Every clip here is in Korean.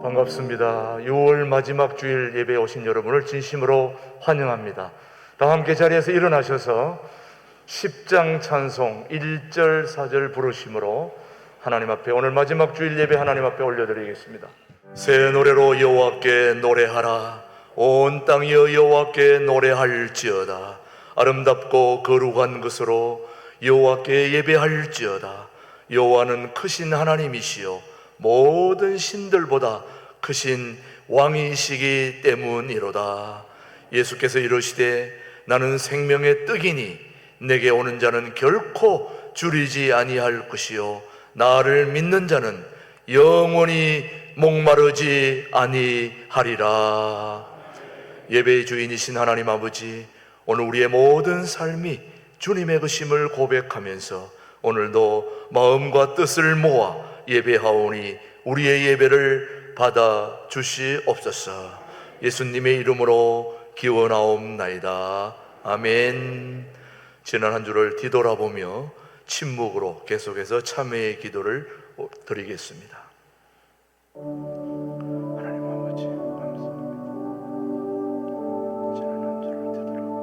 반갑습니다. 6월 마지막 주일 예배에 오신 여러분을 진심으로 환영합니다. 다 함께 자리에서 일어나셔서 10장 찬송 1절 4절 부르심으로 하나님 앞에 오늘 마지막 주일 예배 하나님 앞에 올려드리겠습니다. 새 노래로 여호와께 노래하라. 온 땅이여 여호와께 노래할지어다. 아름답고 거룩한 것으로 여호와께 예배할지어다. 여호와는 크신 하나님이시요 모든 신들보다 크신 왕이시기 때문이로다. 예수께서 이르시되 나는 생명의 떡이니 내게 오는 자는 결코 줄이지 아니할 것이요 나를 믿는 자는 영원히 목마르지 아니하리라. 예배의 주인이신 하나님 아버지, 오늘 우리의 모든 삶이 주님의 것임을 고백하면서 오늘도 마음과 뜻을 모아 예배하오니 우리의 예배를 받아 주시옵소서. 예수님의 이름으로 기원하옵나이다. 아멘. 지난 한 주를 뒤돌아보며 침묵으로 계속해서 참회의 기도를 드리겠습니다. 하나님 아버지 감사합니다. 지난 한 주를 뒤돌아보며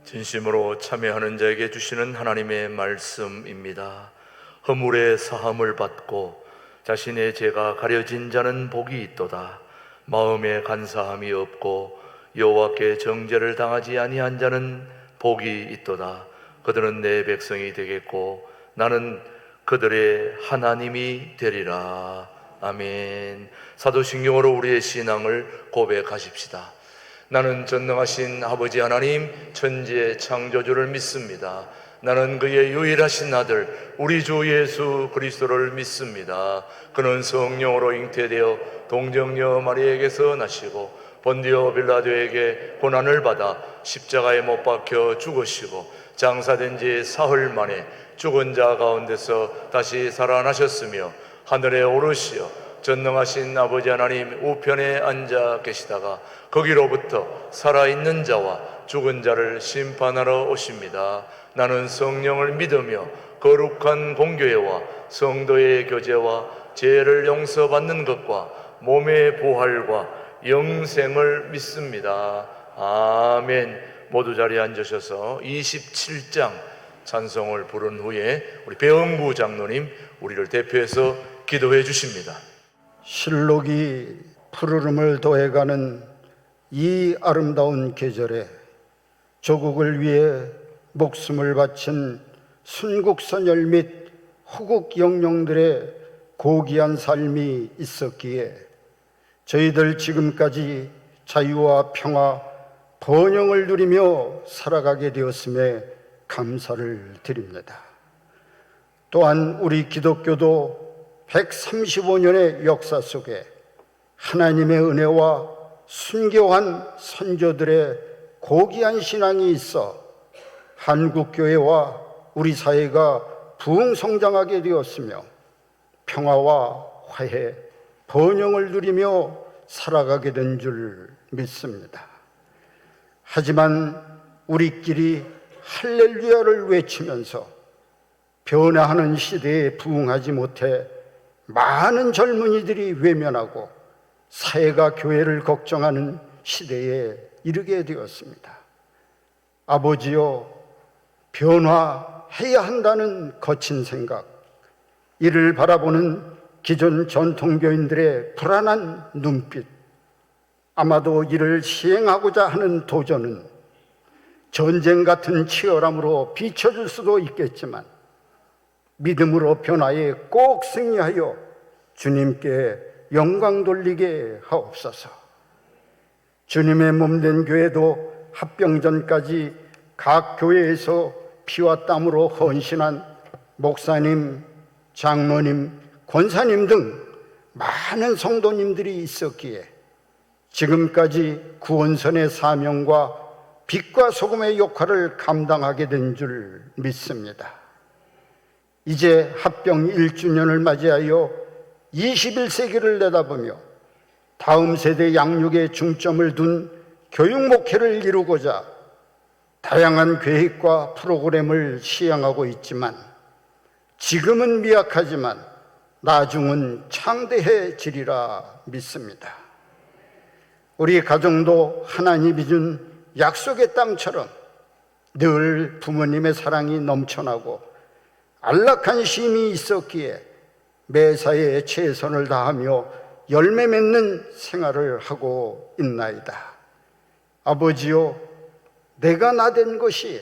진심으로 참여하는 자에게 주시는 하나님의 말씀입니다. 허물의 사함을 받고 자신의 죄가 가려진 자는 복이 있도다. 마음에 간사함이 없고 여호와께 정죄를 당하지 아니한 자는 복이 있도다. 그들은 내 백성이 되겠고 나는 그들의 하나님이 되리라. 아멘. 사도신경으로 우리의 신앙을 고백하십시다. 나는 전능하신 아버지 하나님 천지의 창조주를 믿습니다. 나는 그의 유일하신 아들 우리 주 예수 그리스도를 믿습니다. 그는 성령으로 잉태되어 동정녀 마리에게서 나시고 본디오 빌라도에게 고난을 받아 십자가에 못 박혀 죽으시고 장사된 지 사흘 만에 죽은 자 가운데서 다시 살아나셨으며 하늘에 오르시어 전능하신 아버지 하나님 우편에 앉아 계시다가 거기로부터 살아있는 자와 죽은 자를 심판하러 오십니다. 나는 성령을 믿으며 거룩한 공교회와 성도의 교제와 죄를 용서받는 것과 몸의 부활과 영생을 믿습니다. 아멘. 모두 자리에 앉으셔서 27장 찬송을 부른 후에 우리 배영구 장로님 우리를 대표해서 기도해 주십니다. 실록이 푸르름을 더해가는 이 아름다운 계절에 조국을 위해 목숨을 바친 순국선열 및 호국 영령들의 고귀한 삶이 있었기에 저희들 지금까지 자유와 평화, 번영을 누리며 살아가게 되었음에 감사를 드립니다. 또한 우리 기독교도 135년의 역사 속에 하나님의 은혜와 순교한 선조들의 고귀한 신앙이 있어 한국교회와 우리 사회가 부흥성장하게 되었으며 평화와 화해, 번영을 누리며 살아가게 된 줄 믿습니다. 하지만 우리끼리 할렐루야를 외치면서 변화하는 시대에 부응하지 못해 많은 젊은이들이 외면하고 사회가 교회를 걱정하는 시대에 이르게 되었습니다. 아버지여, 변화해야 한다는 거친 생각, 이를 바라보는 기존 전통교인들의 불안한 눈빛, 아마도 이를 시행하고자 하는 도전은 전쟁 같은 치열함으로 비춰질 수도 있겠지만 믿음으로 변화에 꼭 승리하여 주님께 영광 돌리게 하옵소서. 주님의 몸된 교회도 합병전까지 각 교회에서 피와 땀으로 헌신한 목사님, 장로님, 권사님 등 많은 성도님들이 있었기에 지금까지 구원선의 사명과 빛과 소금의 역할을 감당하게 된 줄 믿습니다. 이제 합병 1주년을 맞이하여 21세기를 내다보며 다음 세대 양육에 중점을 둔 교육 목회를 이루고자 다양한 계획과 프로그램을 시행하고 있지만 지금은 미약하지만 나중은 창대해지리라 믿습니다. 우리 가정도 하나님이 준 약속의 땅처럼 늘 부모님의 사랑이 넘쳐나고 안락한 쉼이 있었기에 매사에 최선을 다하며 열매 맺는 생활을 하고 있나이다. 아버지요, 내가 나된 것이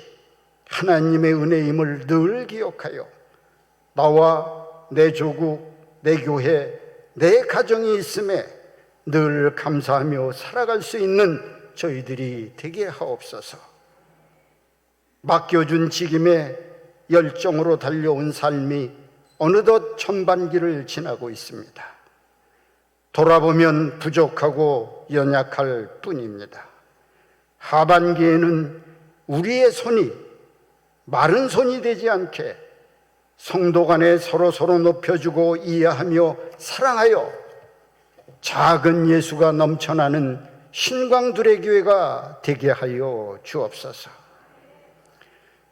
하나님의 은혜임을 늘 기억하여 나와 내 조국, 내 교회, 내 가정이 있음에 늘 감사하며 살아갈 수 있는 저희들이 되게 하옵소서. 맡겨준 직임에 열정으로 달려온 삶이 어느덧 전반기를 지나고 있습니다. 돌아보면 부족하고 연약할 뿐입니다. 하반기에는 우리의 손이 마른 손이 되지 않게 성도 간에 서로 높여주고 이해하며 사랑하여 작은 예수가 넘쳐나는 신광두레 교회가 되게 하여 주옵소서.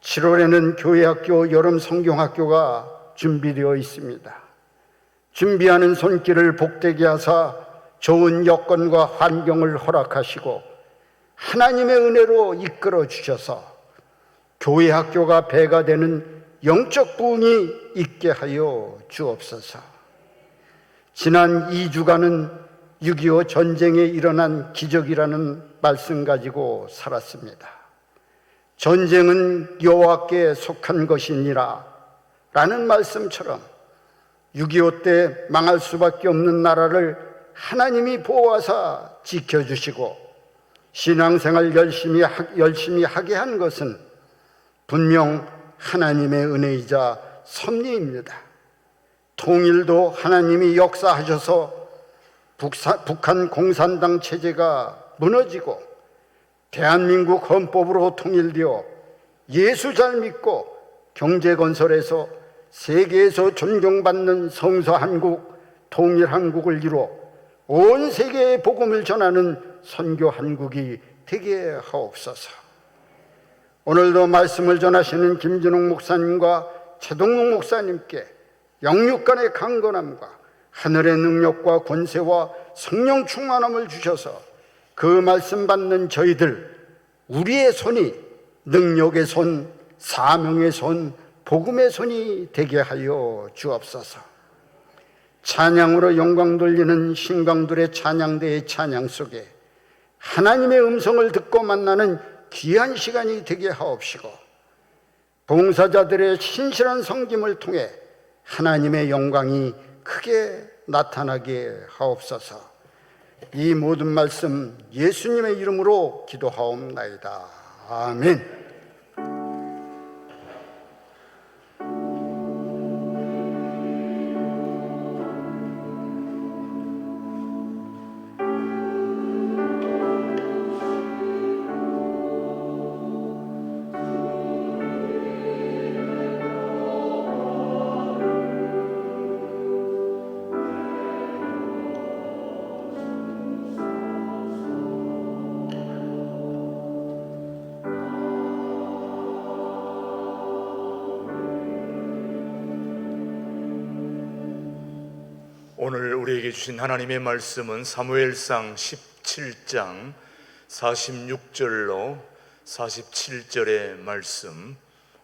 7월에는 교회학교 여름 성경학교가 준비되어 있습니다. 준비하는 손길을 복되게 하사 좋은 여건과 환경을 허락하시고 하나님의 은혜로 이끌어 주셔서 교회학교가 배가 되는 영적 부흥이 있게 하여 주옵소서. 지난 2주간은 6.25 전쟁에 일어난 기적이라는 말씀 가지고 살았습니다. 전쟁은 여호와께 속한 것이니라 라는 말씀처럼 6.25 때 망할 수밖에 없는 나라를 하나님이 보호하사 지켜주시고 신앙생활 열심히 하게 한 것은 분명 하나님의 은혜이자 섭리입니다. 통일도 하나님이 역사하셔서 북한 공산당 체제가 무너지고 대한민국 헌법으로 통일되어 예수 잘 믿고 경제건설에서 세계에서 존경받는 성서한국, 통일한국을 이루어 온 세계에 복음을 전하는 선교한국이 되게 하옵소서. 오늘도 말씀을 전하시는 김진홍 목사님과 최동록 목사님께 영육간의 강건함과 하늘의 능력과 권세와 성령 충만함을 주셔서 그 말씀 받는 저희들, 우리의 손이 능력의 손, 사명의 손, 복음의 손이 되게 하여 주옵소서. 찬양으로 영광 돌리는 신강들의 찬양대의 찬양 속에 하나님의 음성을 듣고 만나는 귀한 시간이 되게 하옵시고 봉사자들의 신실한 섬김을 통해 하나님의 영광이 크게 나타나게 하옵소서. 이 모든 말씀 예수님의 이름으로 기도하옵나이다. 아멘. 오늘 우리에게 주신 하나님의 말씀은 사무엘상 17장 46절로 47절의 말씀,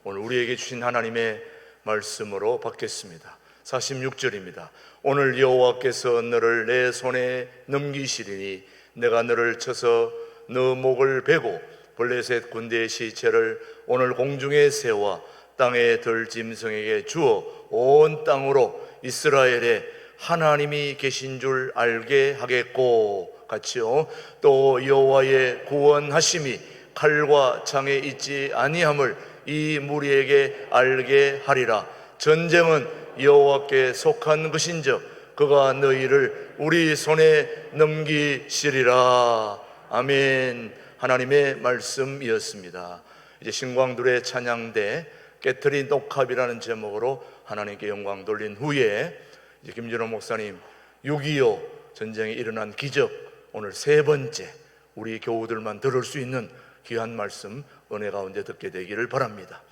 오늘 우리에게 주신 하나님의 말씀으로 받겠습니다. 46절입니다. 오늘 여호와께서 너를 내 손에 넘기시리니 내가 너를 쳐서 너 목을 베고 블레셋 군대의 시체를 오늘 공중에 세워 땅의 들짐승에게 주어 온 땅으로 이스라엘에 하나님이 계신 줄 알게 하겠고, 같이요. 또 여호와의 구원하심이 칼과 창에 있지 아니함을 이 무리에게 알게 하리라. 전쟁은 여호와께 속한 것인즉 그가 너희를 우리 손에 넘기시리라. 아멘. 하나님의 말씀이었습니다. 이제 신광둘의 찬양대 깨트린 녹합이라는 제목으로 하나님께 영광 돌린 후에 이제 김준호 목사님 6.25 전쟁에 일어난 기적, 오늘 세 번째 우리 교우들만 들을 수 있는 귀한 말씀 은혜 가운데 듣게 되기를 바랍니다.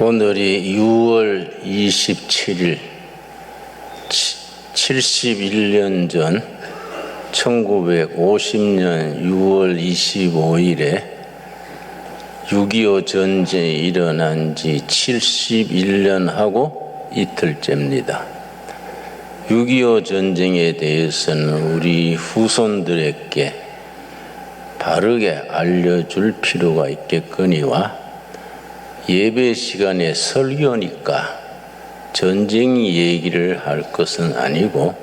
오늘이 6월 27일 71년 전 1950년 6월 25일에 6.25 전쟁이 일어난 지 71년하고 이틀째입니다. 6.25 전쟁에 대해서는 우리 후손들에게 바르게 알려줄 필요가 있겠거니와 예배 시간에 설교니까 전쟁 얘기를 할 것은 아니고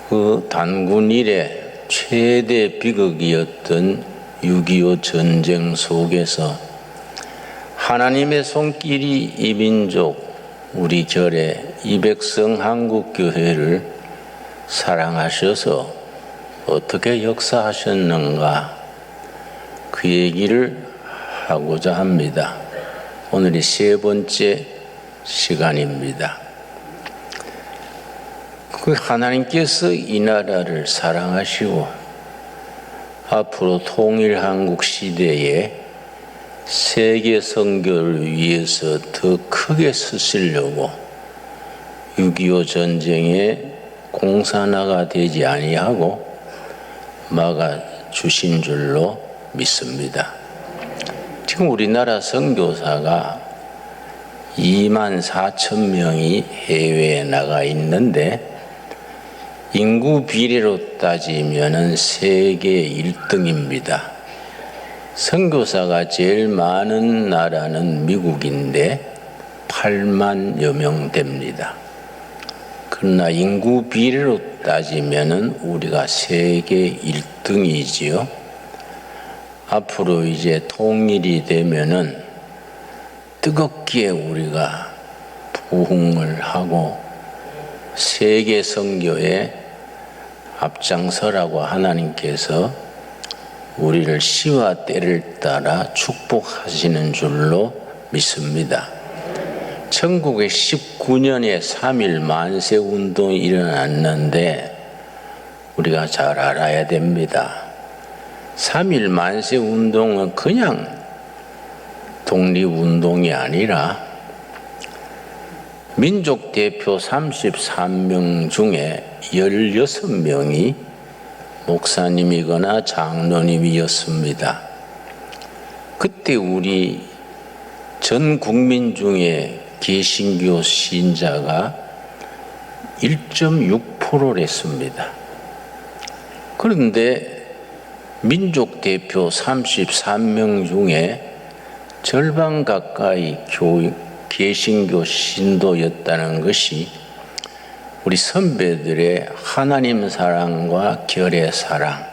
그 단군 이래 최대 비극이었던 6.25 전쟁 속에서 하나님의 손길이 이 민족 우리 결의 이 백성 한국교회를 사랑하셔서 어떻게 역사하셨는가 그 얘기를 하고자 합니다. 오늘이 세 번째 시간입니다. 그 하나님께서 이 나라를 사랑하시고 앞으로 통일 한국 시대에 세계 선교를 위해서 더 크게 쓰시려고 6.25 전쟁에 공산화가 되지 아니하고 막아 주신 줄로 믿습니다. 지금 우리나라 선교사가 24,000명이 해외에 나가 있는데 인구 비례로 따지면 세계 1등입니다. 선교사가 제일 많은 나라는 미국인데 8만여 명 됩니다. 그러나 인구 비례로 따지면 우리가 세계 1등이지요. 앞으로 이제 통일이 되면은 뜨겁게 우리가 부흥을 하고 세계 선교에 앞장서라고 하나님께서 우리를 시와 때를 따라 축복하시는 줄로 믿습니다. 1919년에 3.1 만세 운동이 일어났는데 우리가 잘 알아야 됩니다. 3.1 만세 운동은 그냥 독립운동이 아니라 민족 대표 33명 중에 16명이 목사님이거나 장로님이었습니다. 그때 우리 전 국민 중에 개신교 신자가 1.6%랬습니다. 그런데 민족 대표 33명 중에 절반 가까이 개신교 신도였다는 것이 우리 선배들의 하나님 사랑과 결의 사랑,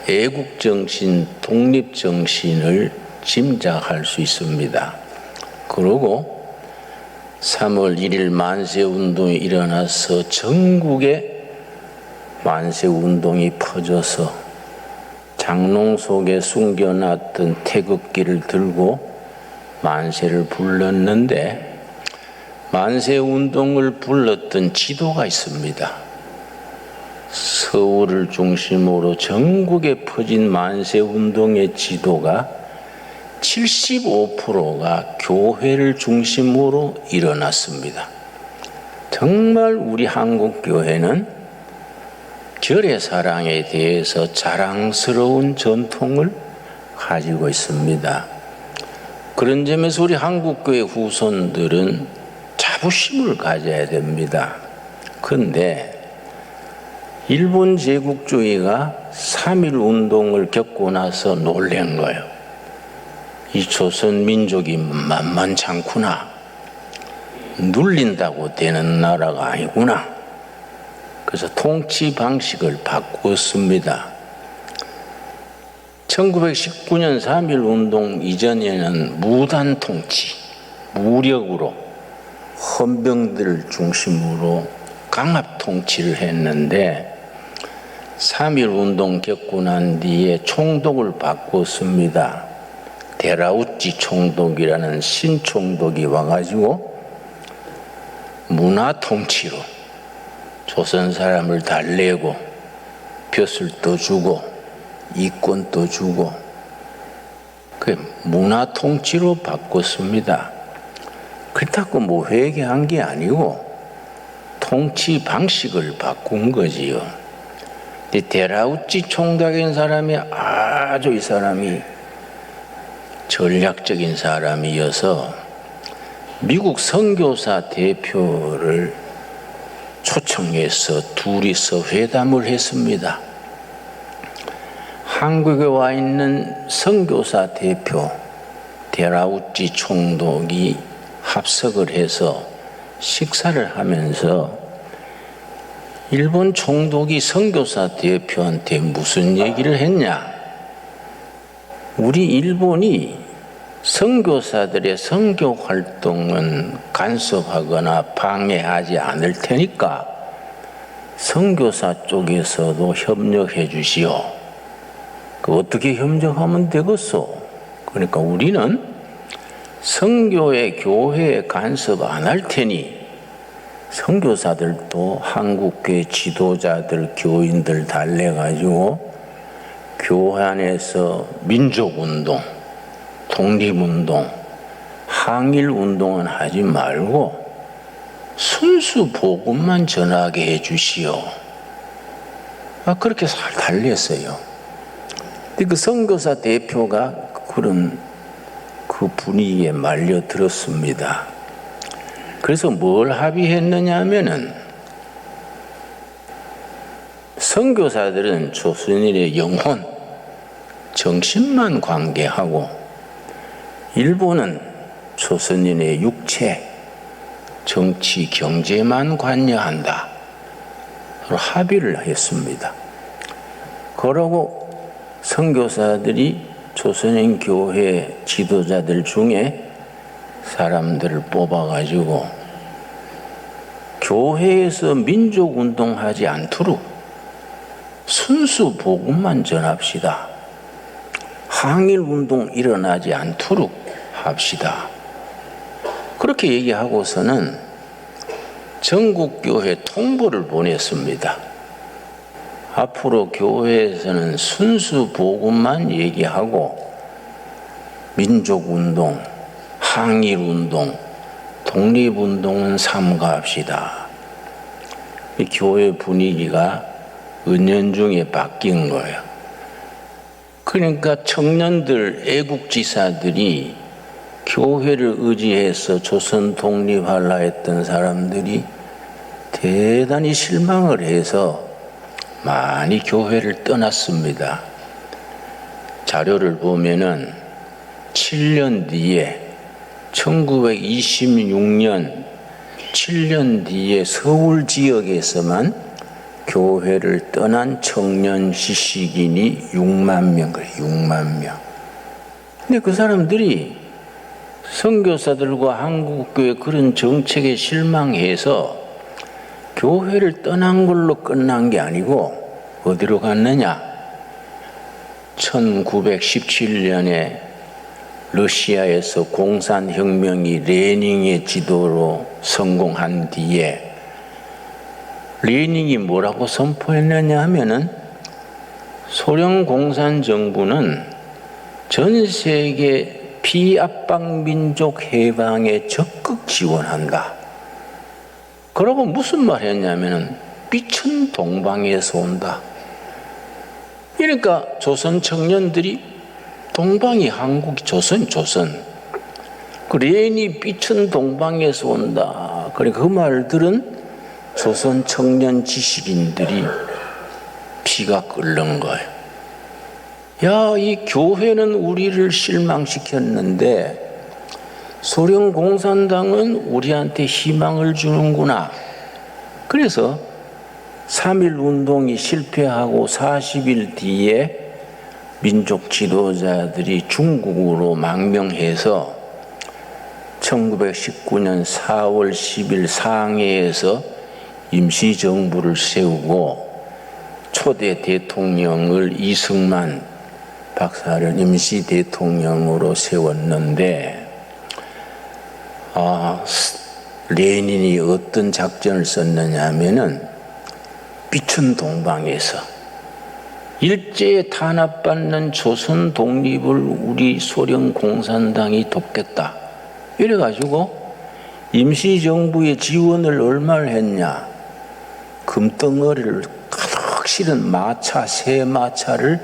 애국정신, 독립정신을 짐작할 수 있습니다. 그리고 3월 1일 만세운동이 일어나서 전국에 만세운동이 퍼져서 장롱 속에 숨겨놨던 태극기를 들고 만세를 불렀는데 만세운동을 불렀던 지도가 있습니다. 서울을 중심으로 전국에 퍼진 만세운동의 지도가 75%가 교회를 중심으로 일어났습니다. 정말 우리 한국교회는 결의 사랑에 대해서 자랑스러운 전통을 가지고 있습니다. 그런 점에서 우리 한국교회 후손들은 자부심을 가져야 됩니다. 그런데 일본 제국주의가 3.1 운동을 겪고 나서 놀란 거예요. 이 조선 민족이 만만찮구나. 눌린다고 되는 나라가 아니구나. 그래서 통치 방식을 바꾸었습니다. 1919년 3.1 운동 이전에는 무단 통치, 무력으로 헌병들을 중심으로 강압 통치를 했는데 3.1 운동 겪고 난 뒤에 총독을 바꿨습니다. 데라우치 총독이라는 신총독이 와가지고 문화 통치로 조선 사람을 달래고 벼슬도 주고 이권도 주고 그 문화 통치로 바꿨습니다. 그렇다고 뭐 회개한 게 아니고 통치 방식을 바꾼 거지요. 데라우치 총독인 사람이 아주 이 사람이 전략적인 사람이어서 미국 선교사 대표를 초청해서 둘이서 회담을 했습니다. 한국에 와 있는 선교사 대표 데라우치 총독이 합석을 해서 식사를 하면서 일본 총독이 선교사 대표한테 무슨 얘기를 했냐? 우리 일본이 선교사들의 선교 활동은 간섭하거나 방해하지 않을 테니까 선교사 쪽에서도 협력해 주시오. 어떻게 협력하면 되겠소? 그러니까 우리는 선교의 교회에 간섭 안 할 테니 선교사들도 한국교회 지도자들, 교인들 달래가지고 교회 안에서 민족운동, 독립운동, 항일운동은 하지 말고 순수 복음만 전하게 해주시오. 그렇게 잘 달랬어요. 근데 그 선교사 대표가 그런 그 분위기에 말려들었습니다. 그래서 뭘 합의했느냐 하면은 선교사들은 조선인의 영혼, 정신만 관계하고 일본은 조선인의 육체, 정치, 경제만 관여한다. 합의를 했습니다. 그러고 선교사들이 조선인 교회 지도자들 중에 사람들을 뽑아가지고 교회에서 민족운동하지 않도록 순수 복음만 전합시다. 항일운동 일어나지 않도록 합시다. 그렇게 얘기하고서는 전국교회 통보를 보냈습니다. 앞으로 교회에서는 순수 복음만 얘기하고 민족운동, 항일운동, 독립운동은 삼가합시다. 이 교회 분위기가 은연중에 바뀐 거예요. 그러니까 청년들, 애국지사들이 교회를 의지해서 조선 독립하려 했던 사람들이 대단히 실망을 해서 많이 교회를 떠났습니다. 자료를 보면은 7년 뒤에 1926년 7년 뒤에 서울 지역에서만 교회를 떠난 청년 지식인이 6만 명, 그래요. 6만 명. 근데 그 사람들이 선교사들과 한국교회 그런 정책에 실망해서 교회를 떠난 걸로 끝난 게 아니고 어디로 갔느냐? 1917년에 러시아에서 공산혁명이 레닌의 지도로 성공한 뒤에 레닌이 뭐라고 선포했느냐 하면은 소련 공산 정부는 전 세계 피압방 민족 해방에 적극 지원한다. 그러고 무슨 말 했냐면은 빛은 동방에서 온다. 그러니까 조선 청년들이 동방이 한국, 조선. 그 레닌이 빛은 동방에서 온다. 그러니까 그 말들은 조선 청년 지식인들이 피가 끓는 거예요. 야, 이 교회는 우리를 실망시켰는데 소련 공산당은 우리한테 희망을 주는구나. 그래서 3.1 운동이 실패하고 40일 뒤에 민족 지도자들이 중국으로 망명해서 1919년 4월 10일 상해에서 임시정부를 세우고 초대 대통령을 이승만 박사를 임시 대통령으로 세웠는데 레닌이 어떤 작전을 썼느냐 하면은 빛은 동방에서 일제에 탄압받는 조선 독립을 우리 소련 공산당이 돕겠다. 이래가지고 임시정부의 지원을 얼마를 했냐. 금덩어리를 가득 실은 마차, 새 마차를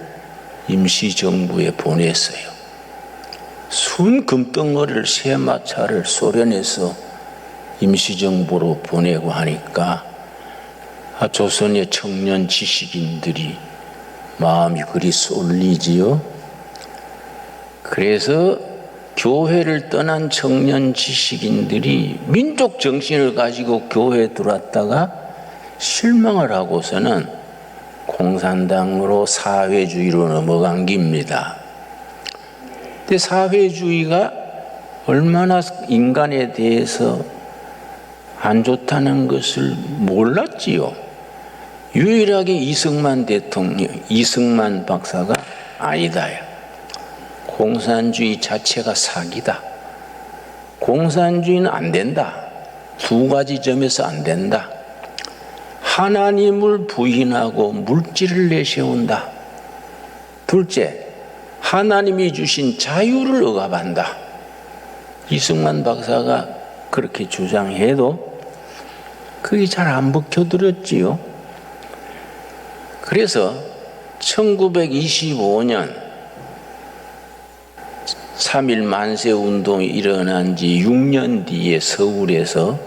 임시정부에 보냈어요. 순 금덩어리를 새 마차를 소련에서 임시정부로 보내고 하니까 조선의 청년 지식인들이 마음이 그리 쏠리지요. 그래서 교회를 떠난 청년 지식인들이 민족 정신을 가지고 교회에 들어왔다가 실망을 하고서는 공산당으로 사회주의로 넘어간 겁니다. 근데 사회주의가 얼마나 인간에 대해서 안 좋다는 것을 몰랐지요. 유일하게 이승만 대통령, 이승만 박사가 아니다. 공산주의 자체가 사기다. 공산주의는 안 된다. 두 가지 점에서 안 된다. 하나님을 부인하고 물질을 내세운다. 둘째, 하나님이 주신 자유를 억압한다. 이승만 박사가 그렇게 주장해도 그게 잘 안 먹혀들었지요. 그래서 1925년 3.1 만세운동이 일어난 지 6년 뒤에 서울에서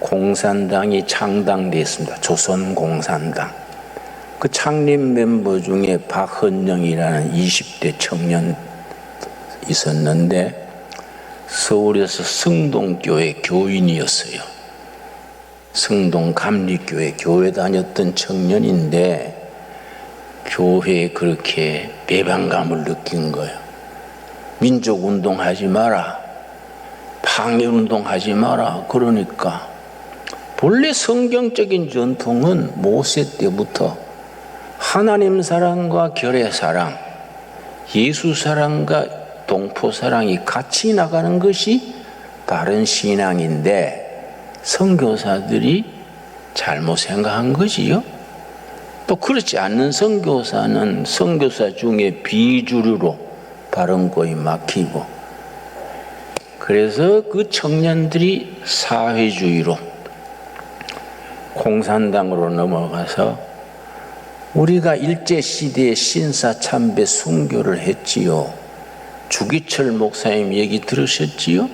공산당이 창당됐습니다. 조선공산당. 그 창립 멤버 중에 박헌영이라는 20대 청년 있었는데 서울에서 승동교회 교인이었어요. 승동 감리교회 교회 다녔던 청년인데 교회에 그렇게 배반감을 느낀 거예요. 민족운동 하지 마라. 방해운동 하지 마라. 그러니까 본래 성경적인 전통은 모세 때부터 하나님 사랑과 결의 사랑, 예수 사랑과 동포 사랑이 같이 나가는 것이 바른 신앙인데 선교사들이 잘못 생각한 거지요. 또 그렇지 않는 선교사는 선교사 중에 비주류로 발언고이 막히고, 그래서 그 청년들이 사회주의로 공산당으로 넘어가서 우리가 일제시대에 신사참배 순교를 했지요. 주기철 목사님 얘기 들으셨지요?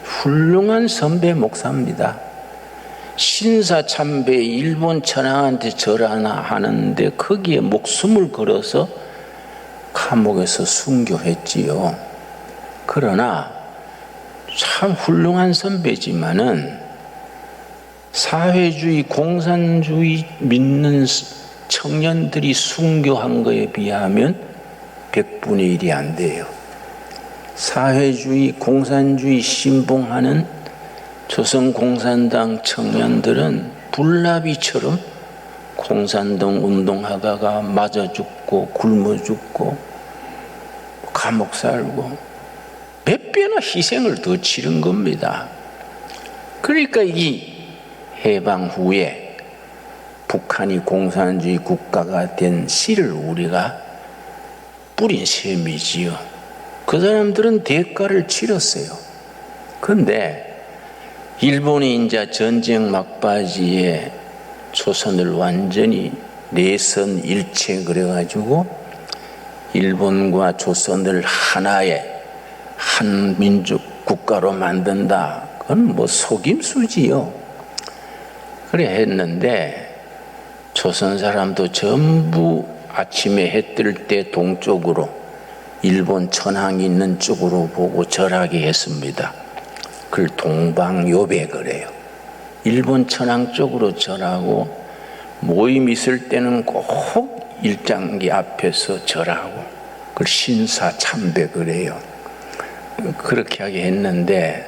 훌륭한 선배 목사입니다. 신사참배 일본 천황한테 절하는데 거기에 목숨을 걸어서 감옥에서 순교했지요. 그러나 참 훌륭한 선배지만은 사회주의, 공산주의 믿는 청년들이 순교한 거에 비하면 100분의 1이 안 돼요. 사회주의, 공산주의 신봉하는 조선공산당 청년들은 불나비처럼 공산당 운동하다가 맞아 죽고 굶어 죽고 감옥 살고 몇 배나 희생을 더 치른 겁니다. 그러니까 이 해방 후에 북한이 공산주의 국가가 된 씨를 우리가 뿌린 셈이지요. 그 사람들은 대가를 치렀어요. 그런데 일본이 이제 전쟁 막바지에 조선을 완전히 내선 일체 그래가지고 일본과 조선을 하나의 한 민족 국가로 만든다. 그건 뭐 속임수지요. 그래 했는데 조선 사람도 전부 아침에 해 뜰 때 동쪽으로 일본 천황이 있는 쪽으로 보고 절하게 했습니다. 그걸 동방요배 그래요. 일본 천황 쪽으로 절하고 모임 있을 때는 꼭 일장기 앞에서 절하고 그걸 신사참배 그래요. 그렇게 하게 했는데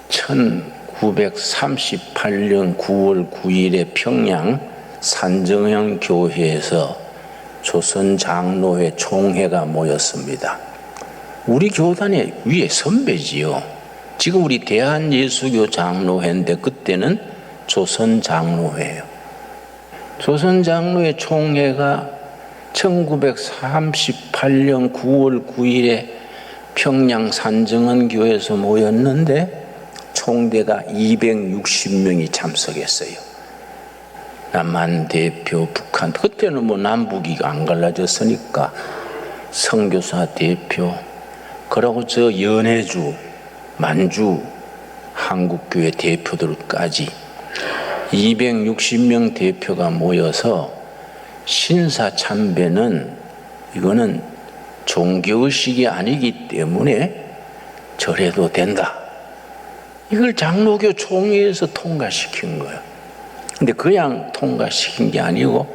1938년 9월 9일에 평양 산정형 교회에서 조선 장로회 총회가 모였습니다. 우리 교단의 위에 선배지요. 지금 우리 대한예수교 장로회인데 그때는 조선 장로회예요. 조선 장로회 총회가 1938년 9월 9일에 평양 산정원교에서 모였는데 총대가 260명이 참석했어요. 남한 대표, 북한, 그때는 뭐 남북이 안 갈라졌으니까 선교사 대표, 그러고 저 연해주, 만주 한국교회 대표들까지 260명 대표가 모여서 신사참배는 이거는 종교의식이 아니기 때문에 절해도 된다. 이걸 장로교 총회에서 통과시킨 거예요. 근데 그냥 통과시킨 게 아니고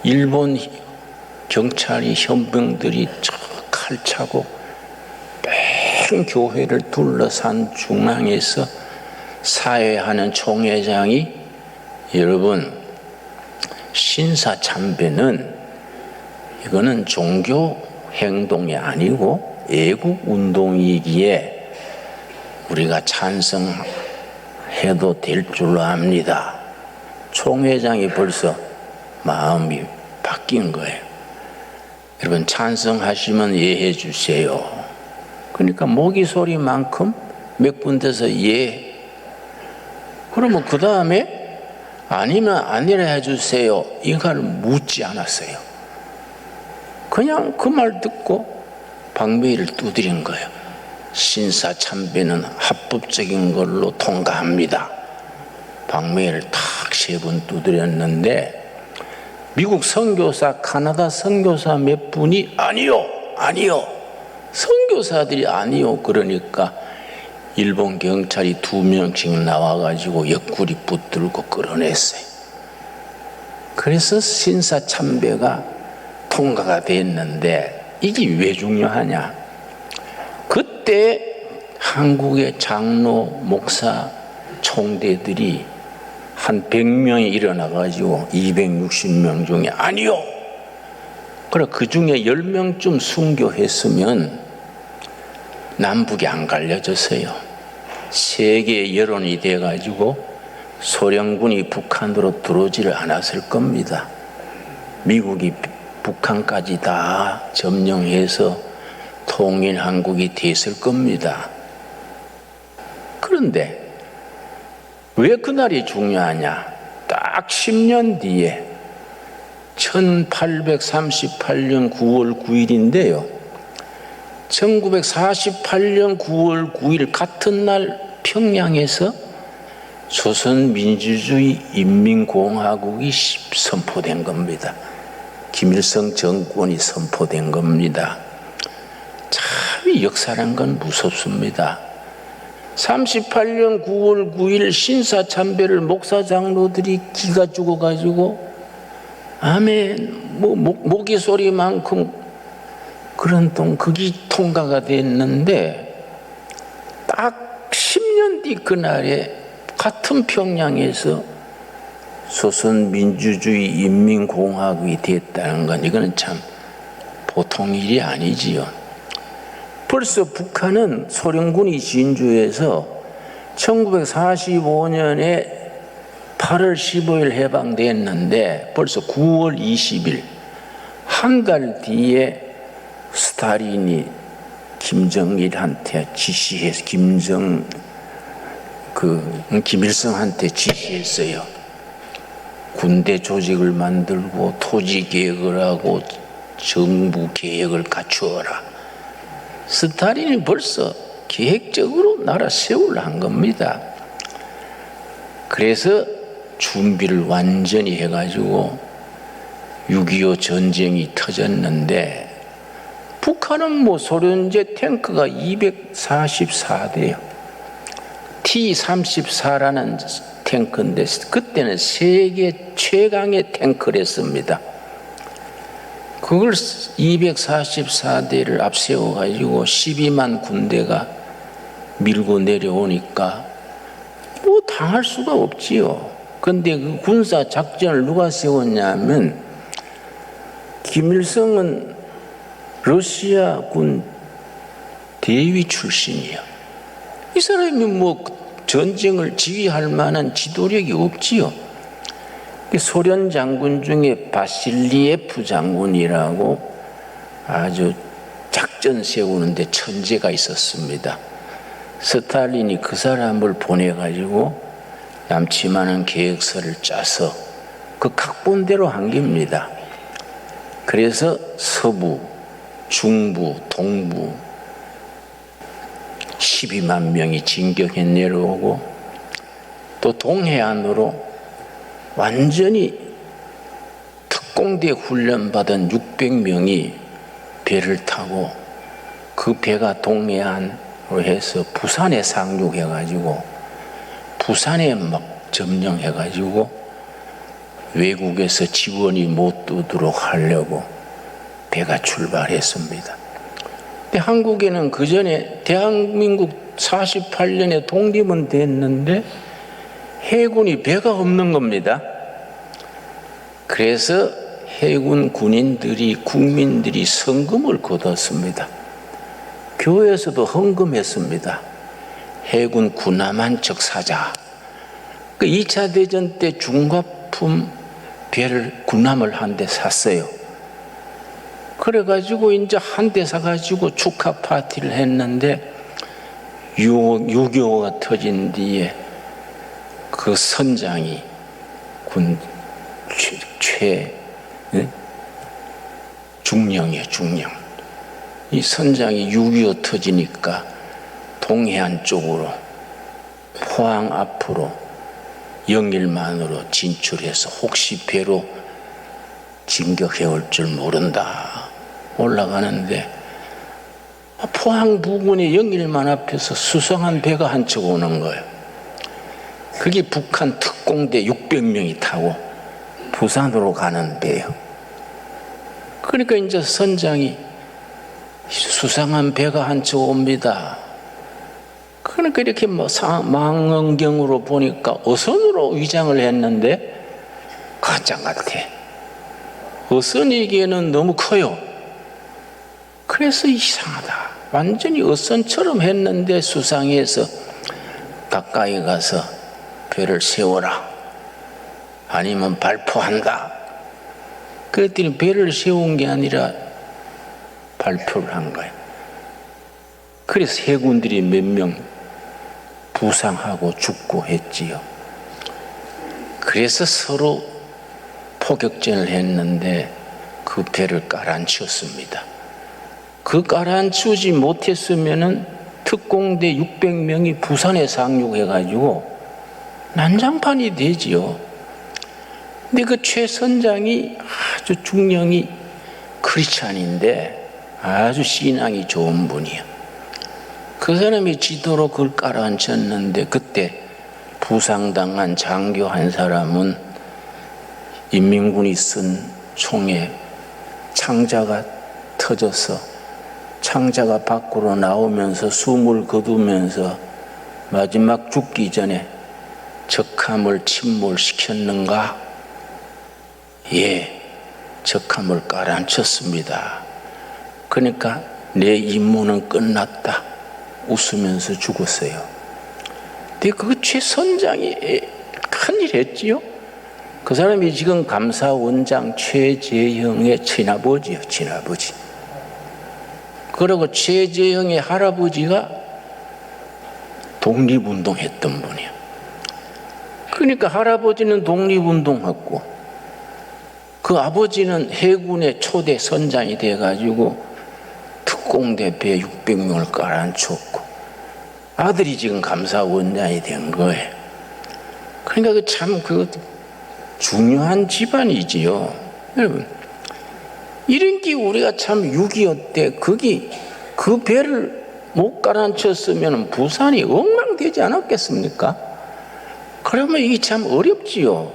일본 경찰이 현병들이 칼 차고 뺑 교회를 둘러싼 중앙에서 사회하는 총회장이 여러분 신사참배는 이거는 종교 행동이 아니고 애국 운동이기에 우리가 찬성해도 될 줄로 압니다. 총회장이 벌써 마음이 바뀐 거예요. 여러분 찬성하시면 예해 주세요. 그러니까 모기 소리만큼 몇 군데서 예. 그러면 그 다음에 아니면 아니라 해주세요. 이걸 묻지 않았어요. 그냥 그 말 듣고 방배일을 두드린 거예요. 신사참배는 합법적인 걸로 통과합니다. 방배일을 탁 3번 두드렸는데 미국 선교사, 카나다 선교사 몇 분이 아니요. 선교사들이 아니요. 그러니까 일본 경찰이 2명씩 나와가지고 옆구리 붙들고 끌어냈어요. 그래서 신사참배가 통과가 됐는데 이게 왜 중요하냐? 그때 한국의 장로, 목사, 총대들이 한 100명이 일어나가지고 260명 중에 아니요. 그래 그 중에 10명쯤 순교했으면 남북이 안 갈려졌어요. 세계 여론이 돼가지고 소련군이 북한으로 들어오지를 않았을 겁니다. 미국이 북한까지 다 점령해서 통일한국이 됐을 겁니다. 그런데 왜 그날이 중요하냐? 딱 10년 뒤에 1838년 9월 9일인데요. 1948년 9월 9일 같은 날 평양에서 조선민주주의 인민공화국이 선포된 겁니다. 김일성 정권이 선포된 겁니다. 참 역사란 건 무섭습니다. 38년 9월 9일 신사참배를 목사 장로들이 기가 죽어가지고 아멘 모기 소리만큼 그런 그게 통과가 됐는데 딱 10년 뒤 그날에 같은 평양에서 조선민주주의 인민공화국이 됐다는 건 이거는 참 보통 일이 아니지요. 벌써 북한은 소련군이 진주해서 1945년에 8월 15일 해방됐는데 벌써 9월 20일 한 달 뒤에 스탈린이 김정일한테 지시해서 김일성한테 지시했어요. 군대 조직을 만들고 토지 계획을 하고 정부 계획을 갖추어라. 스탈린이 벌써 계획적으로 나라 세우려 한 겁니다. 그래서 준비를 완전히 해가지고 6.25 전쟁이 터졌는데 북한은 소련제 탱크가 244대요. T-34라는 탱크인데 그때는 세계 최강의 탱크랬습니다. 그걸 244대를 앞세워가지고 12만 군대가 밀고 내려오니까 당할 수가 없지요. 그런데 그 군사 작전을 누가 세웠냐면 김일성은 러시아군 대위 출신이야. 이 사람이 전쟁을 지휘할 만한 지도력이 없지요. 소련 장군 중에 바실리에프 장군이라고 아주 작전 세우는데 천재가 있었습니다. 스탈린이 그 사람을 보내가지고 얌치만한 계획서를 짜서 그 각본대로 한 겁니다. 그래서 서부, 중부, 동부 12만 명이 진격해 내려오고 또 동해안으로 완전히 특공대 훈련받은 600명이 배를 타고 그 배가 동해안으로 해서 부산에 상륙해가지고 부산에 막 점령해가지고 외국에서 지원이 못 오도록 하려고 배가 출발했습니다. 근데 한국에는 그 전에 대한민국 48년에 독립은 됐는데 해군이 배가 없는 겁니다. 그래서 해군 군인들이 국민들이 성금을 거뒀습니다. 교회에서도 헌금했습니다. 해군 군함 한 척 사자. 그 2차 대전 때 중과품 배를 군함을 한 대 샀어요. 그래가지고 이제 한 대 사가지고 축하 파티를 했는데 6.25가 터진 뒤에 그 선장이 군 중령이에요, 중령. 이 선장이 6.25 터지니까 동해안 쪽으로 포항 앞으로 영일만으로 진출해서 혹시 배로 진격해 올 줄 모른다 올라가는데 포항 부근의 영일만 앞에서 수상한 배가 한 척 오는 거예요. 그게 북한 특공대 600명이 타고 부산으로 가는 배예요. 그러니까 이제 선장이 수상한 배가 한 척 옵니다. 그러니까 이렇게 뭐 망원경으로 보니까 어선으로 위장을 했는데 가짜 같아. 어선이기에는 너무 커요. 그래서 이상하다. 완전히 어선처럼 했는데 수상해서 가까이 가서 배를 세워라. 아니면 발포한다. 그랬더니 배를 세운 게 아니라 발표를 한 거예요. 그래서 해군들이 몇 명 부상하고 죽고 했지요. 그래서 서로 포격전을 했는데 그 배를 깔아앉혔습니다. 그 깔아앉히지 못했으면은 특공대 600명이 부산에 상륙해가지고 난장판이 되지요. 근데 그 최 선장이 아주 중령이 크리스찬인데 아주 신앙이 좋은 분이에요. 그 사람이 지도로 그걸 깔아앉혔는데 그때 부상당한 장교 한 사람은 인민군이 쓴 총에 창자가 터져서 창자가 밖으로 나오면서 숨을 거두면서 마지막 죽기 전에 적함을 침몰시켰는가? 예, 적함을 깔아앉혔습니다. 그러니까 내 임무는 끝났다. 웃으면서 죽었어요. 근데 그 최선장이 큰일 했지요. 그 사람이 지금 감사원장 최재형의 친아버지요, 친아버지. 그리고 최재형의 할아버지가 독립운동했던 분이야. 그러니까 할아버지는 독립운동했고 그 아버지는 해군의 초대 선장이 돼가지고 특공대 배 600명을 깔아앉혔고 아들이 지금 감사원장이 된 거예요. 그러니까 참 중요한 집안이지요. 여러분, 이런 게 우리가 참 6.25 때 그 배를 못 깔아앉혔으면 부산이 엉망되지 않았겠습니까? 그러면 이게 참 어렵지요.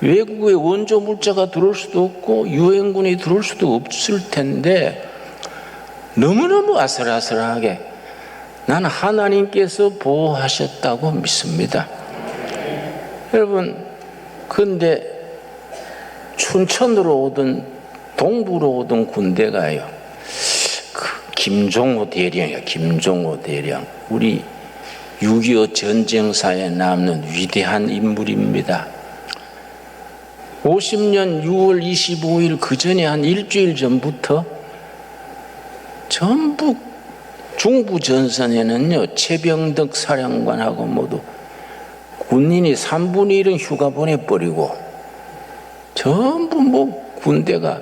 외국의 원조 물자가 들어올 수도 없고 유엔군이 들어올 수도 없을 텐데 너무너무 아슬아슬하게 나는 하나님께서 보호하셨다고 믿습니다. 여러분, 근데 춘천으로 오던 동부로 오던 군대가요. 김종호 대령이야. 김종호 대령. 우리 6.25 전쟁사에 남는 위대한 인물입니다. 50년 6월 25일 그 전에 한 일주일 전부터 전부 중부 전선에는요, 최병덕 사령관하고 모두 군인이 3분의 1은 휴가 보내버리고 전부 뭐 군대가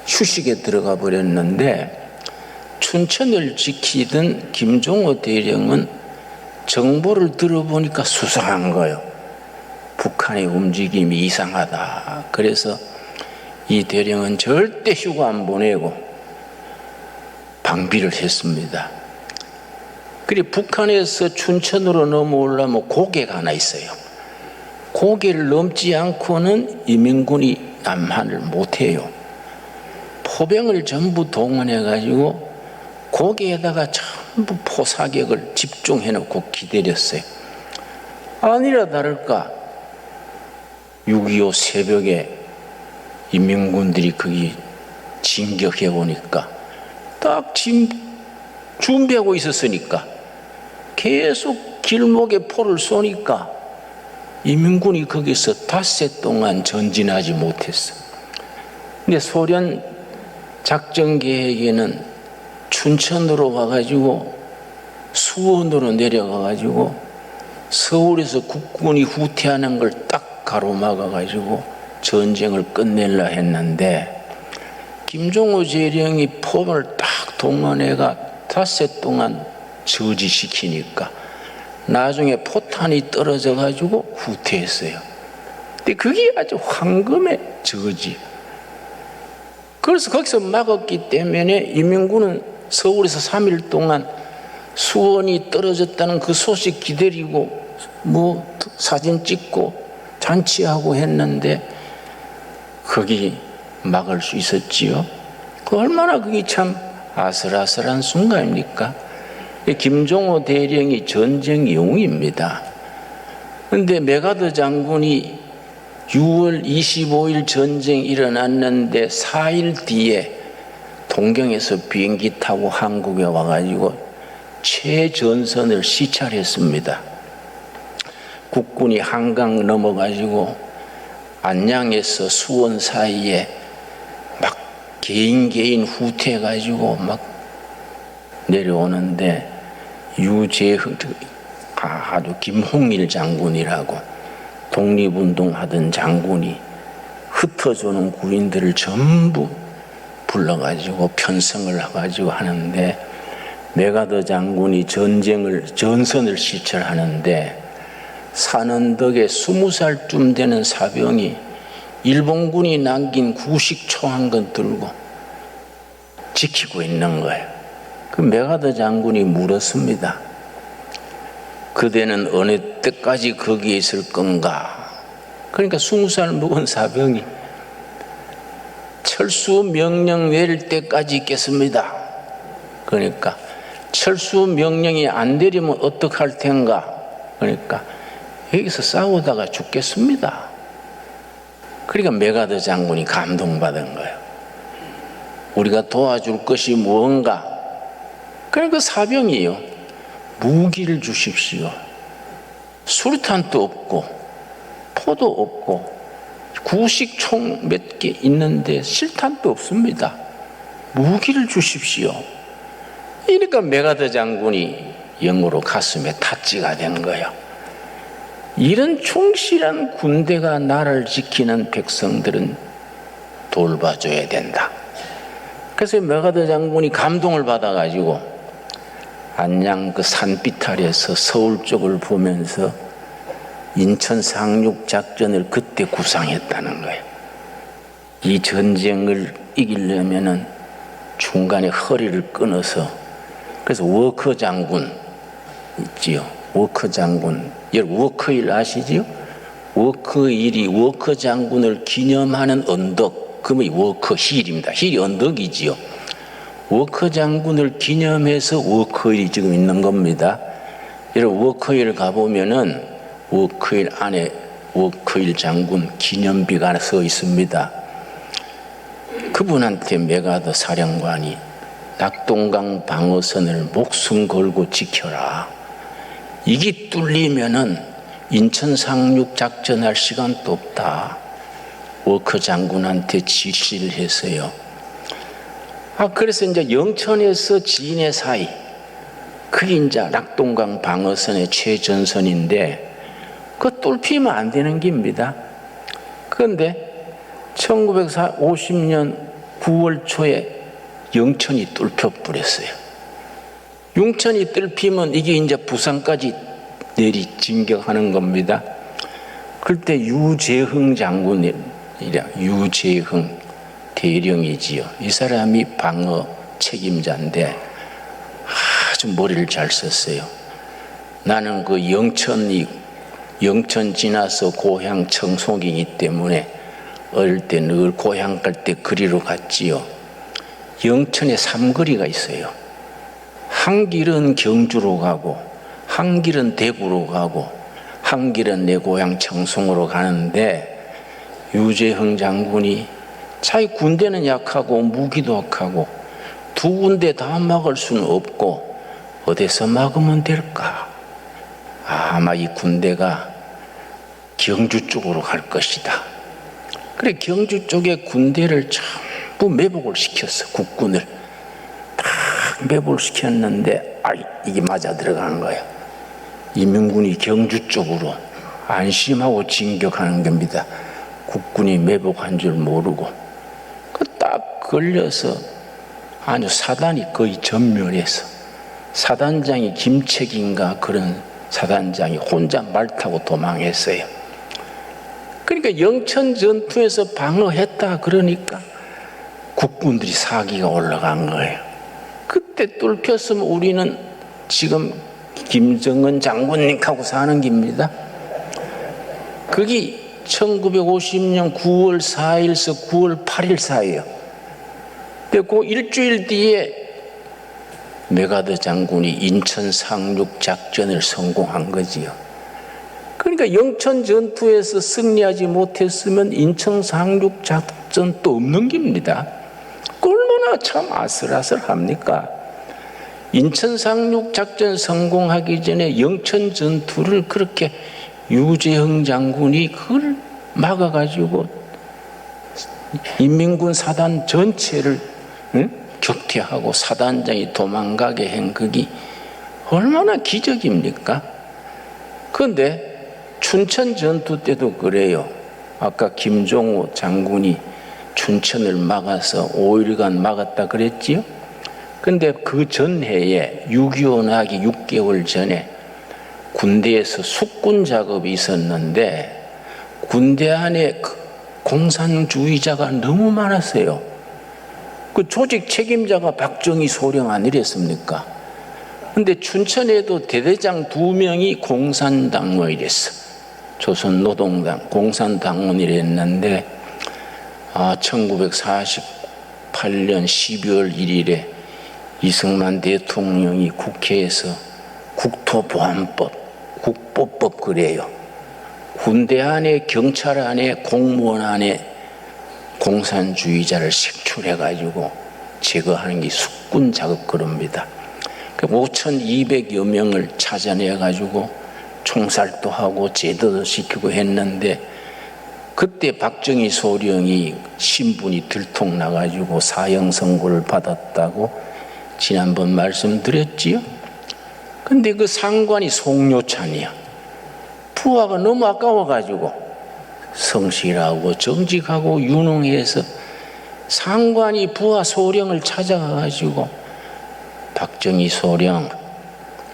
휴식에 들어가 버렸는데, 춘천을 지키던 김종호 대령은 정보를 들어보니까 수상한 거예요. 북한의 움직임이 이상하다. 그래서 이 대령은 절대 휴가 안 보내고 방비를 했습니다. 그래 북한에서 춘천으로 넘어오려면 고개가 하나 있어요. 고개를 넘지 않고는 이민군이 남한을 못해요. 포병을 전부 동원해가지고 고개에다가 전부 포사격을 집중해놓고 기다렸어요. 아니라 다를까 6.25 새벽에 인민군들이 거기 진격해 보니까 딱 지금 준비하고 있었으니까 계속 길목에 포를 쏘니까 인민군이 거기서 닷새 동안 전진하지 못했어. 근데 소련 작전 계획에는 춘천으로 와가지고 수원으로 내려가가지고 서울에서 국군이 후퇴하는 걸 딱 가로막아가지고 전쟁을 끝내려 했는데, 김종호 대령이 포병을 딱 동원해가 닷새 동안 저지시키니까 나중에 포탄이 떨어져가지고 후퇴했어요. 근데 그게 아주 황금의 저지. 그래서 거기서 막았기 때문에 인민군은 서울에서 3일 동안 수원이 떨어졌다는 그 소식 기다리고 뭐 사진 찍고 잔치하고 했는데 거기 막을 수 있었지요. 그 얼마나 그게 참 아슬아슬한 순간입니까? 김종호 대령이 전쟁 영웅입니다. 그런데 메가더 장군이 6월 25일 전쟁이 일어났는데 4일 뒤에 동경에서 비행기 타고 한국에 와가지고 최전선을 시찰했습니다. 국군이 한강 넘어가지고 안양에서 수원 사이에 막 개인 후퇴해가지고 막 내려오는데 아주 김홍일 장군이라고 독립운동하던 장군이 흩어져는 군인들을 전부 불러가지고 편성을 해가지고 하는데, 메가더 장군이 전선을 시찰하는데 산언덕에 20살쯤 되는 사병이 일본군이 남긴 구식 총 한 건 들고 지키고 있는 거예요. 그 메가더 장군이 물었습니다. 그대는 어느 때까지 거기에 있을 건가? 그러니까 20살 먹은 사병이 철수 명령 내릴 때까지 있겠습니다. 그러니까 철수 명령이 안 내리면 어떡할 텐가? 그러니까 여기서 싸우다가 죽겠습니다. 그러니까 메가더 장군이 감동받은 거예요. 우리가 도와줄 것이 무언가? 그러니까 사병이요, 무기를 주십시오. 수류탄도 없고 포도 없고 구식총 몇 개 있는데 실탄도 없습니다. 무기를 주십시오. 이러니까 메가더 장군이 영어로 가슴에 타지가 된 거예요. 이런 충실한 군대가 나라를 지키는 백성들은 돌봐줘야 된다. 그래서 메가더 장군이 감동을 받아가지고 안양 그 산비탈에서 서울 쪽을 보면서 인천 상륙 작전을 그때 구상했다는 거예요. 이 전쟁을 이기려면은 중간에 허리를 끊어서, 그래서 워커 장군 있지요. 워커 장군, 여러분 워커힐 아시지요? 워커힐이 워커 장군을 기념하는 언덕, 그러면 워커힐입니다. 힐이 언덕이지요. 워커 장군을 기념해서 워커힐이 지금 있는 겁니다. 여러분 워커힐 가보면은 워커힐 안에 워커힐 장군 기념비가 하나 서 있습니다. 그분한테 메가더 사령관이 낙동강 방어선을 목숨 걸고 지켜라. 이게 뚫리면은 인천 상륙 작전할 시간도 없다. 워커 장군한테 지시를 했어요. 그래서 이제 영천에서 진해 사이, 그게 이제 낙동강 방어선의 최전선인데, 그거 뚫히면 안 되는 겁니다. 그런데 1950년 9월 초에 영천이 뚫혀버렸어요. 영천이 뚫히면 이게 이제 부산까지 내리 진격하는 겁니다. 그때 유재흥 장군이라, 유재흥 대령이지요. 이 사람이 방어 책임자인데 아주 머리를 잘 썼어요. 나는 그 영천 지나서 고향 청송이기 때문에 어릴 때 늘 고향 갈 때 그리로 갔지요. 영천에 3거리가 있어요. 한 길은 경주로 가고, 한 길은 대구로 가고, 한 길은 내 고향 청송으로 가는데, 유재흥 장군이 자기 군대는 약하고 무기도 약하고 두 군데 다 막을 수는 없고 어디서 막으면 될까? 아마 이 군대가 경주 쪽으로 갈 것이다. 그래, 경주 쪽에 군대를 전부 매복을 시켰어. 국군을 다 매복을 시켰는데 이게 맞아 들어가는 거예요. 이민군이 경주 쪽으로 안심하고 진격하는 겁니다. 국군이 매복한 줄 모르고 딱 걸려서 아주 사단이 거의 전멸해서 사단장이 김책인가 그런 사단장이 혼자 말 타고 도망했어요. 그러니까 영천 전투에서 방어했다 그러니까 국군들이 사기가 올라간 거예요. 그때 뚫혔으면 우리는 지금 김정은 장군님하고 사는 겁니다. 그게 1950년 9월 4일에서 9월 8일 사이에요. 근데 그 일주일 뒤에 메가더 장군이 인천 상륙 작전을 성공한 거지요. 그러니까 영천 전투에서 승리하지 못했으면 인천 상륙 작전도 없는 겁니다. 얼마나 참 아슬아슬합니까? 인천 상륙 작전 성공하기 전에 영천 전투를 그렇게 유재흥 장군이 그걸 막아가지고 인민군 사단 전체를 격퇴하고 사단장이 도망가게 한 그게 얼마나 기적입니까? 그런데 춘천 전투 때도 그래요. 아까 김종호 장군이 춘천을 막아서 5일간 막았다 그랬지요? 근데 그 전해에 6.25 나기 6개월 전에 군대에서 숙군 작업이 있었는데 군대 안에 공산주의자가 너무 많았어요. 그 조직 책임자가 박정희 소령 아니랬습니까? 근데 춘천에도 대대장 2명이 공산당원이랬어. 조선노동당 공산당원이랬는데 1948년 12월 1일에 이승만 대통령이 국회에서 국토보안법, 국보법 그래요. 군대 안에, 경찰 안에, 공무원 안에 공산주의자를 색출해가지고 제거하는 게 숙군 작업 그럽니다. 5,200여 명을 찾아내가지고 총살도 하고 제도도 시키고 했는데 그때 박정희 소령이 신분이 들통나가지고 사형 선고를 받았다고 지난번 말씀드렸지요. 근데 그 상관이 송료찬이야. 부하가 너무 아까워가지고 성실하고 정직하고 유능해서 상관이 부하 소령을 찾아가가지고 박정희 소령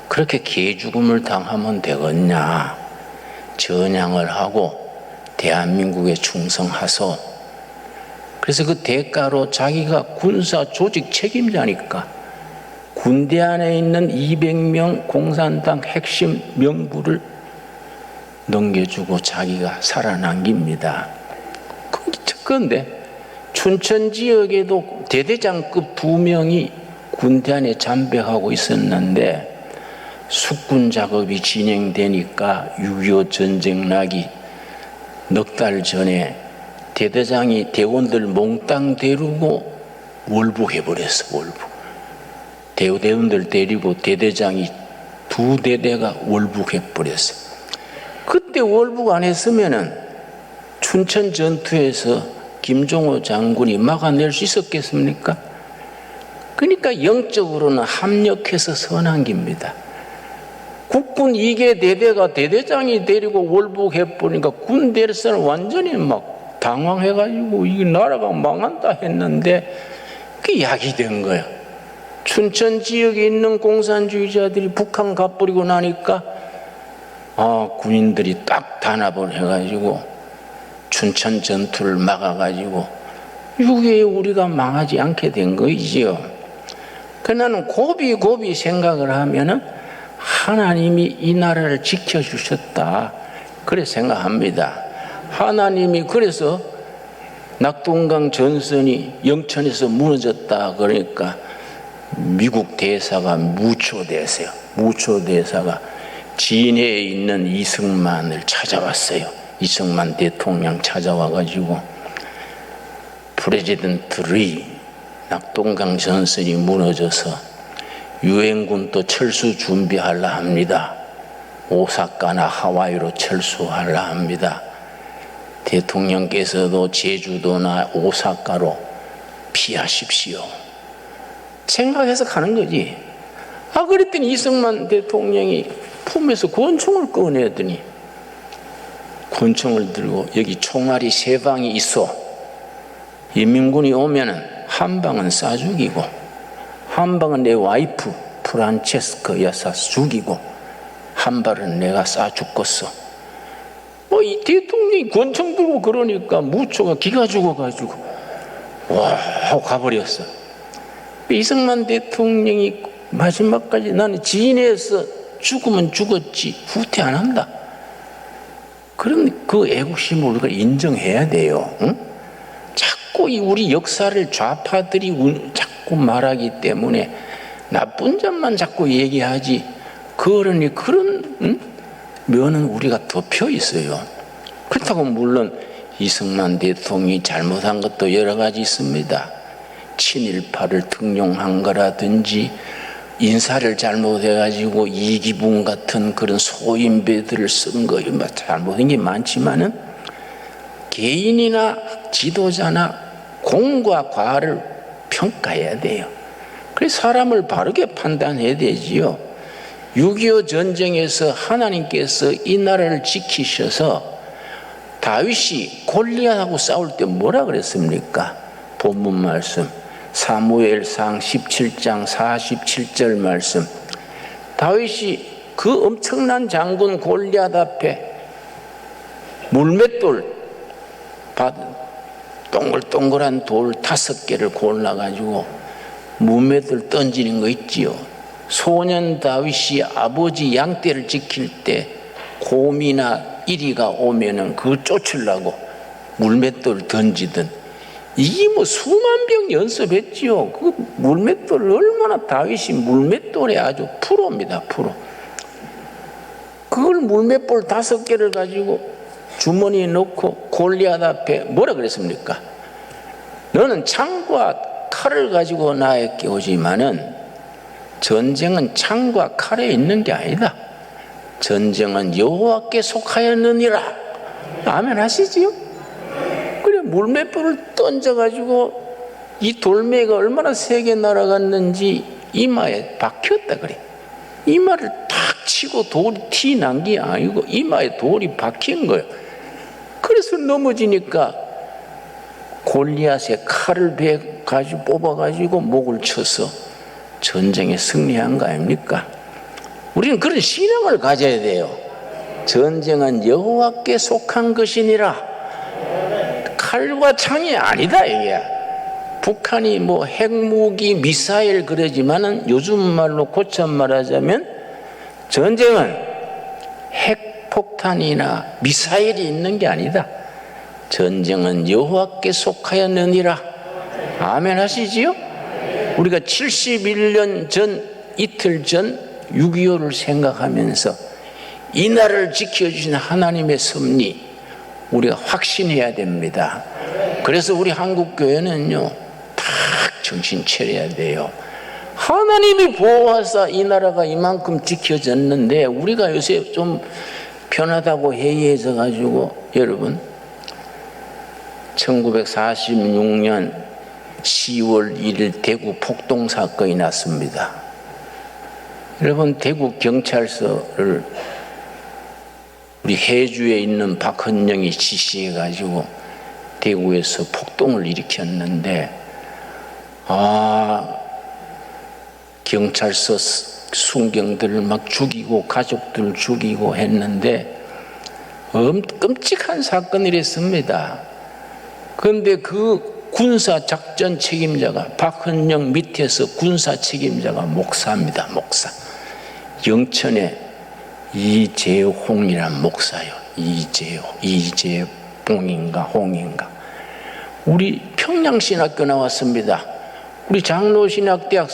그렇게 개죽음을 당하면 되겠냐, 전향을 하고 대한민국에 충성하소. 그래서 그 대가로 자기가 군사 조직 책임자니까 군대 안에 있는 200명 공산당 핵심 명부를 넘겨주고 자기가 살아남깁니다. 그런데 춘천 지역에도 대대장급 2명이 군대 안에 잠복하고 있었는데 숙군 작업이 진행되니까 6.25 전쟁 나기 넉 달 전에 대대장이 대원들 몽땅 데리고 월북해버렸어. 월북. 대원들 데리고 대대장이 2대대가 월북해버렸어. 그때 월북 안 했으면은 춘천 전투에서 김종호 장군이 막아낼 수 있었겠습니까? 그러니까 영적으로는 합력해서 선한 겁니다. 국군 2개 대대가 대대장이 데리고 월북해보니까 군 대사는 완전히 막 당황해가지고 이 나라가 망한다 했는데 그게 약이 된 거예요. 춘천 지역에 있는 공산주의자들이 북한 가버리고 나니까 군인들이 딱 단합을 해가지고 춘천 전투를 막아가지고 이게 우리가 망하지 않게 된 거이지요. 그 나는 고비 생각을 하면은 하나님이 이 나라를 지켜주셨다 그래 생각합니다. 하나님이 그래서 낙동강 전선이 영천에서 무너졌다 그러니까 미국 대사가 무초 대사가 진해에 있는 이승만을 찾아왔어요. 이승만 대통령 찾아와가지고 프레지던트리 낙동강 전선이 무너져서 유엔군도 철수 준비하려 합니다. 오사카나 하와이로 철수하려 합니다. 대통령께서도 제주도나 오사카로 피하십시오. 생각해서 가는 거지. 그랬더니 이승만 대통령이 품에서 권총을 꺼내더니 권총을 들고 여기 총알이 3방이 있어. 인민군이 오면은 한 방은 쏴 죽이고 한 방은 내 와이프 프란체스코 여사 죽이고 한 발은 내가 쏴 죽겠어. 이 대통령이 권총 들고 그러니까 무초가 기가 죽어가지고 와 하고 가버렸어. 이승만 대통령이 마지막까지 나는 진해에서 죽으면 죽었지 후퇴 안 한다. 그럼 그 애국심을 우리가 인정해야 돼요. 응? 자꾸 우리 역사를 좌파들이 자꾸 말하기 때문에 나쁜 점만 자꾸 얘기하지. 그러니 그런 면은 우리가 덮여 있어요. 그렇다고 물론 이승만 대통령이 잘못한 것도 여러 가지 있습니다. 친일파를 등용한 거라든지 인사를 잘못해가지고 이기붕 같은 그런 소인배들을 쓴 거 잘못한 게 많지만은 개인이나 지도자나 공과 과를 평가해야 돼요. 그래서 사람을 바르게 판단해야 되지요. 6.25 전쟁에서 하나님께서 이 나라를 지키셔서 다윗이 골리앗하고 싸울 때 뭐라 그랬습니까? 본문 말씀 사무엘상 17장 47절 말씀. 다윗이 그 엄청난 장군 골리앗 앞에 물맷돌 동글동글한 돌 5개를 골라가지고 물맷돌 던지는 거 있지요. 소년 다윗이 아버지 양떼를 지킬 때 곰이나 이리가 오면은 그거 쫓으려고 물맷돌 던지든 이게 수만 병 연습했지요. 그 물맷돌을 얼마나 다윗이 물맷돌에 아주 프로입니다. 프로. 그걸 물맷돌 5개를 가지고 주머니에 넣고 골리앗 앞에 뭐라 그랬습니까? 너는 창과 칼을 가지고 나에게 오지만은 전쟁은 창과 칼에 있는 게 아니다. 전쟁은 여호와께 속하였느니라. 아멘 하시지요? 그래 물맷불을 던져가지고 이 돌멩이가 얼마나 세게 날아갔는지 이마에 박혔다 그래. 이마를 탁 치고 돌이 티 난 게 아니고 이마에 돌이 박힌 거예요. 그래서 넘어지니까 골리앗의 칼을 가지고 뽑아가지고 목을 쳐서 전쟁에 승리한 거 아닙니까? 우리는 그런 신앙을 가져야 돼요. 전쟁은 여호와께 속한 것이니라. 칼과 창이 아니다 이게. 북한이 핵무기 미사일 그러지만은 요즘 말로 고쳐 말하자면 전쟁은 핵폭탄이나 미사일이 있는 게 아니다. 전쟁은 여호와께 속하였느니라. 아멘 하시지요? 우리가 71년 전 이틀 전 6.25를 생각하면서 이 나라를 지켜주신 하나님의 섭리 우리가 확신해야 됩니다. 그래서 우리 한국교회는요 딱 정신 차려야 돼요. 하나님이 보호하사 이 나라가 이만큼 지켜졌는데 우리가 요새 좀 편하다고 회의해서 가지고 여러분 1946년 10월 1일 대구 폭동 사건이 났습니다. 여러분 대구 경찰서를 우리 해주에 있는 박헌영이 지시해 가지고 대구에서 폭동을 일으켰는데 경찰서 순경들을 막 죽이고 가족들 죽이고 했는데 끔찍한 사건이랬습니다. 그런데 그 군사 작전 책임자가 박헌영 밑에서 군사 책임자가 목사입니다. 목사. 영천의 이재홍이란 목사요. 이재봉인가 홍인가. 우리 평양신학교 나왔습니다. 우리 장로신학대학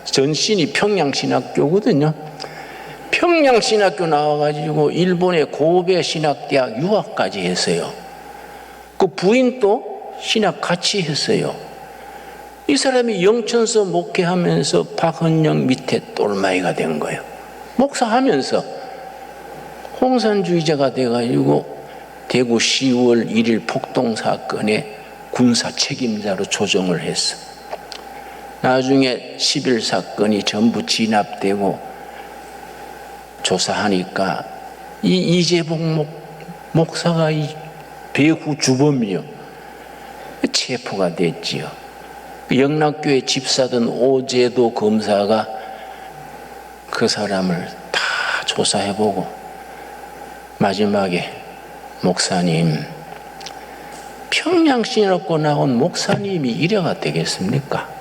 전신이 평양신학교거든요. 평양신학교 나와가지고 일본의 고베 신학대학 유학까지 했어요. 그 부인도 신학 같이 했어요. 이 사람이 영천서 목회하면서 박헌영 밑에 똘마이가 된 거예요. 목사하면서 공산주의자가 돼가지고 대구 10월 1일 폭동 사건에 군사 책임자로 조정을 했어. 나중에 11 사건이 전부 진압되고 조사하니까 이 이재봉 목사가 이 배후 주범이요. 체포가 됐지요. 영락교회 집사던 오제도 검사가 그 사람을 다 조사해보고 마지막에 목사님, 평양신학교 나온 목사님이 이래가 되겠습니까?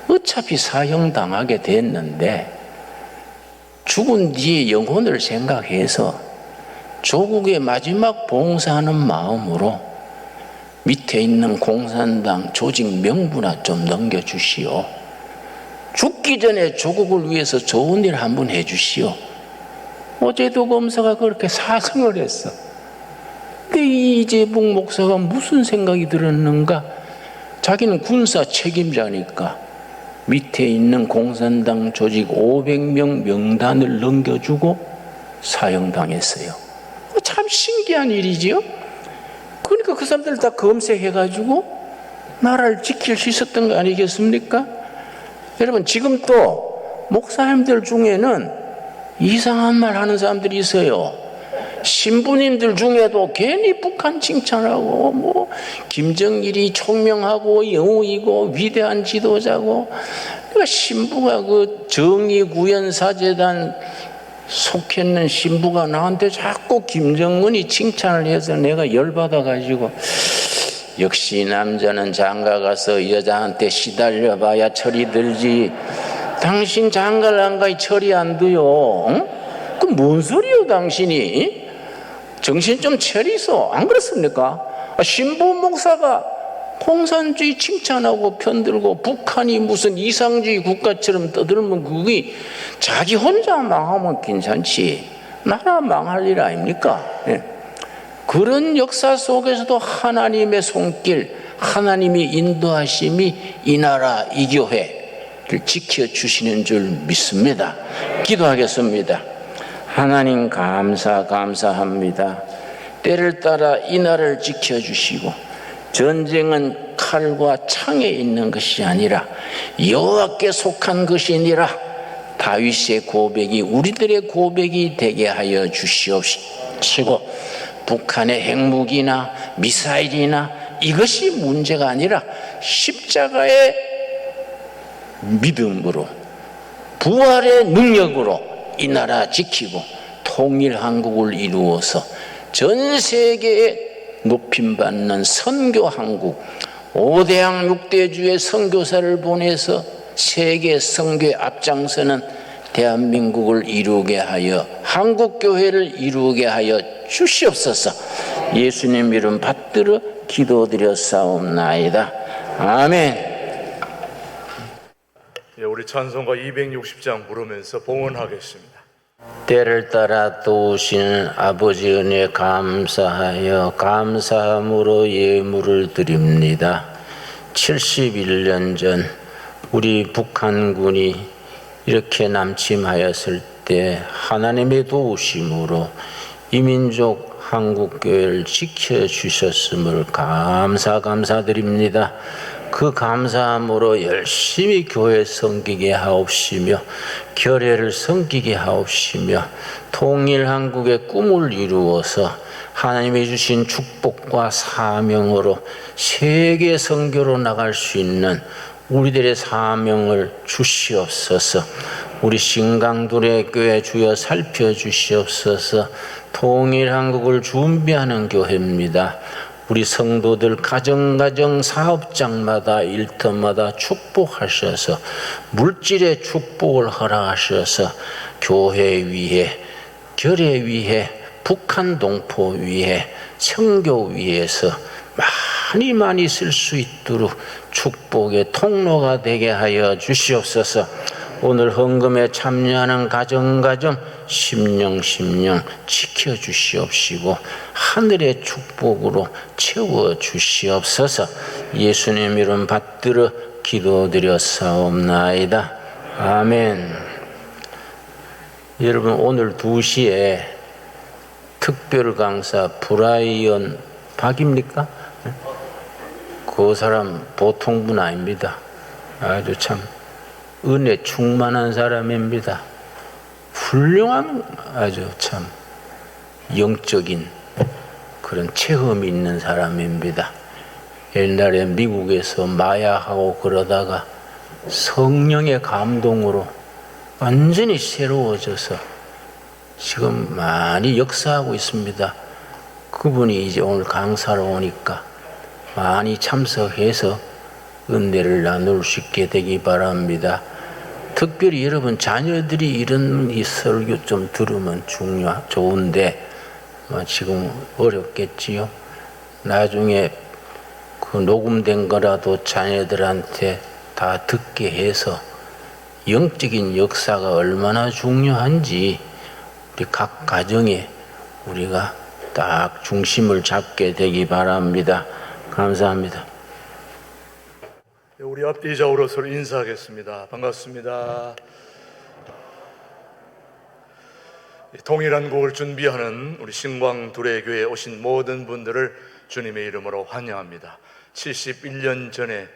어차피 사형당하게 됐는데 죽은 뒤에 영혼을 생각해서 조국의 마지막 봉사하는 마음으로 밑에 있는 공산당 조직 명부나 좀 넘겨주시오. 죽기 전에 조국을 위해서 좋은 일 한번 해주시오. 어제도 검사가 그렇게 사성을 했어. 근데 이 이재봉 목사가 무슨 생각이 들었는가? 자기는 군사 책임자니까 밑에 있는 공산당 조직 500명 명단을 넘겨주고 사형당했어요. 참 신기한 일이지요. 그러니까 그 사람들 다 검색해가지고 나라를 지킬 수 있었던 거 아니겠습니까? 여러분 지금 또 목사님들 중에는 이상한 말 하는 사람들이 있어요. 신부님들 중에도 괜히 북한 칭찬하고 뭐 김정일이 총명하고 영웅이고 위대한 지도자고, 그러니까 신부가 그 정의구현사재단 속했는 신부가 나한테 자꾸 김정은이 칭찬을 해서 내가 열받아가지고 역시 남자는 장가 여자한테 시달려봐야 철이 들지. 당신 장가를 안 가야 철이 안 들요. 응? 그 뭔 소리요 당신이? 정신 좀 차리소. 안 그렇습니까? 신부 목사가 공산주의 칭찬하고 편들고 북한이 무슨 이상주의 국가처럼 떠들면 그게 자기 혼자 망하면 괜찮지 나라 망할 일 아닙니까? 예. 그런 역사 속에서도 하나님의 손길, 하나님이 인도하심이 이 나라 이 교회를 지켜주시는 줄 믿습니다. 기도하겠습니다. 하나님 감사합니다. 때를 따라 이 나라를 지켜주시고 전쟁은 칼과 창에 있는 것이 아니라 여호와께 속한 것이니라. 다윗의 고백이 우리들의 고백이 되게 하여 주시옵시고 북한의 핵무기나 미사일이나 이것이 문제가 아니라 십자가의 믿음으로 부활의 능력으로 이 나라 지키고 통일 한국을 이루어서 전 세계에 높임받는 선교 한국 5대양 6대주의 선교사를 보내서 세계 선교에 앞장서는 대한민국을 이루게 하여 한국교회를 이루게 하여 주시옵소서. 예수님 이름 받들어 기도드렸사옵나이다. 아멘. 우리 찬송가 260장 부르면서 봉헌하겠습니다. 때를 따라 도우시는 아버지 은혜 감사하여 감사함으로 예물을 드립니다. 71년 전 우리 북한군이 이렇게 남침하였을 때 하나님의 도우심으로 이민족 한국교회를 지켜주셨음을 감사드립니다. 그 감사함으로 열심히 교회 섬기게 하옵시며 결례를 섬기게 하옵시며 통일 한국의 꿈을 이루어서 하나님이 주신 축복과 사명으로 세계 선교로 나갈 수 있는 우리들의 사명을 주시옵소서. 우리 신강둘의 교회 주여 살펴주시옵소서. 통일 한국을 준비하는 교회입니다. 우리 성도들 가정 사업장마다 일터마다 축복하셔서 물질의 축복을 허락하셔서 교회 위에 결례 위에 북한 동포 위에 선교 위에서 많이 쓸 수 있도록 축복의 통로가 되게 하여 주시옵소서. 오늘 헌금에 참여하는 가정 심령 지켜주시옵시고 하늘의 축복으로 채워주시옵소서. 예수님 이름 받들어 기도드렸사옵나이다. 아멘. 여러분, 오늘 2시에 특별 강사 브라이언 박입니까? 그 사람 보통 분 아닙니다. 아주 참 은혜 충만한 사람입니다. 훌륭한 아주 참 영적인 그런 체험이 있는 사람입니다. 옛날에 미국에서 마약하고 그러다가 성령의 감동으로 완전히 새로워져서 지금 많이 역사하고 있습니다. 그분이 이제 오늘 강사로 오니까 많이 참석해서 은혜를 나눌 수 있게 되기 바랍니다. 특별히 여러분 자녀들이 이런 이 설교 좀 들으면 좋은데 지금 어렵겠지요. 나중에 그 녹음된 거라도 자녀들한테 다 듣게 해서 영적인 역사가 얼마나 중요한지 우리 각 가정에 우리가 딱 중심을 잡게 되기 바랍니다. 감사합니다. 우리 앞뒤 좌우로 서로 인사하겠습니다. 반갑습니다. 통일한국을 준비하는 우리 신광두레교회에 오신 모든 분들을 주님의 이름으로 환영합니다. 71년 전에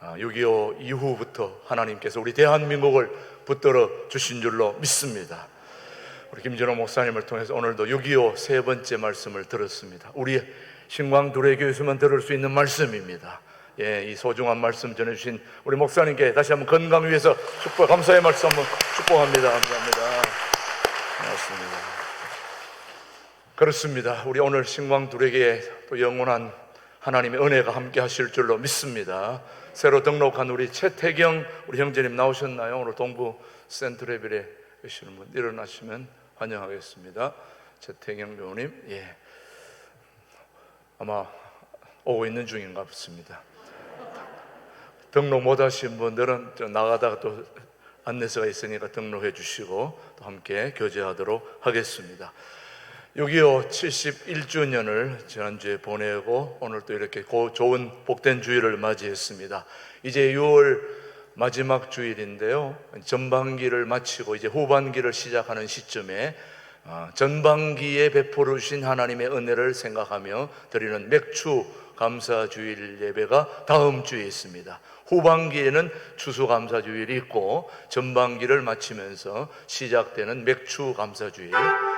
6.25 이후부터 하나님께서 우리 대한민국을 붙들어 주신 줄로 믿습니다. 우리 김진호 목사님을 통해서 오늘도 6.25 세 번째 말씀을 들었습니다. 우리 신광두레교회에서만 들을 수 있는 말씀입니다. 이 소중한 말씀 전해주신 우리 목사님께 다시 한번 건강 위해서 축복, 감사의 말씀 한번 축복합니다. 감사합니다. 고맙습니다. 그렇습니다. 우리 오늘 신광두레교회에 또 영원한 하나님의 은혜가 함께 하실 줄로 믿습니다. 새로 등록한 우리 최태경 우리 형제님 나오셨나요? 오늘 동부 센트레벨에 계시는 분 일어나시면 환영하겠습니다. 최태경 교우님, 아마 오고 있는 중인가 싶습니다. 등록 못 하신 분들은 나가다가 또 안내서가 있으니까 등록해 주시고 또 함께 교제하도록 하겠습니다. 6.25 71주년을 지난주에 보내고 오늘 또 이렇게 좋은 복된 주일을 맞이했습니다. 이제 6월 마지막 주일인데요, 전반기를 마치고 이제 후반기를 시작하는 시점에 전반기에 베풀어 주신 하나님의 은혜를 생각하며 드리는 맥주 감사주일 예배가 다음 주에 있습니다. 후반기에는 추수감사주일이 있고 전반기를 마치면서 시작되는 맥주 감사주일,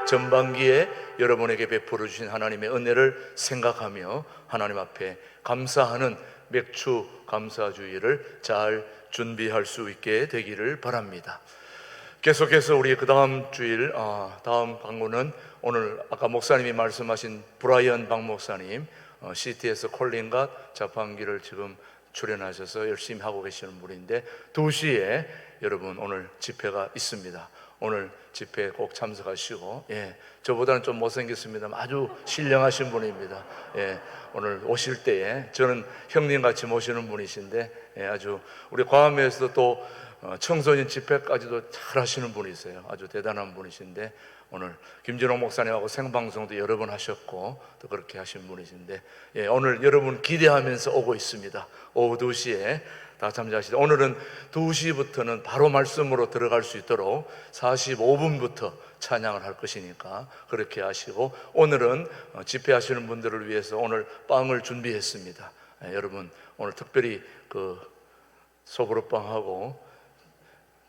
전반기에 여러분에게 베풀어 주신 하나님의 은혜를 생각하며 하나님 앞에 감사하는 맥주 감사주일을 잘 준비할 수 있게 되기를 바랍니다. 계속해서 우리 그 다음 주일, 다음 강구는 오늘 아까 목사님이 말씀하신 브라이언 박 목사님, CTS 콜링과 자판기를 지금 출연하셔서 열심히 하고 계시는 분인데 2시에 여러분 오늘 집회가 있습니다. 오늘 집회에 꼭 참석하시고, 저보다는 좀 못생겼습니다만 아주 신령하신 분입니다. 오늘 오실 때에 저는 형님같이 모시는 분이신데 아주 우리 과암에서도 또 청소년 집회까지도 잘 하시는 분이세요. 아주 대단한 분이신데 오늘 김진호 목사님하고 생방송도 여러 번 하셨고 또 그렇게 하신 분이신데 오늘 여러분 기대하면서 오고 있습니다. 오후 2시에 다 참여하시다. 오늘은 2시부터는 바로 말씀으로 들어갈 수 있도록 45분부터 찬양을 할 것이니까 그렇게 하시고, 오늘은 집회하시는 분들을 위해서 오늘 빵을 준비했습니다. 여러분, 오늘 특별히 그 소보루빵하고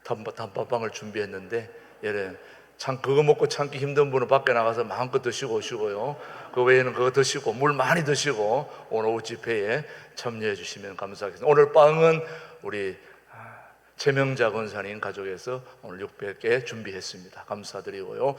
단팥빵을 준비했는데, 그거 먹고 참기 힘든 분은 밖에 나가서 마음껏 드시고 오시고요. 그 외에는 그거 드시고 물 많이 드시고 오늘 오후 집회에 참여해 주시면 감사하겠습니다. 오늘 빵은 우리 최명자 권사님 가족에서 오늘 600개 준비했습니다. 감사드리고요.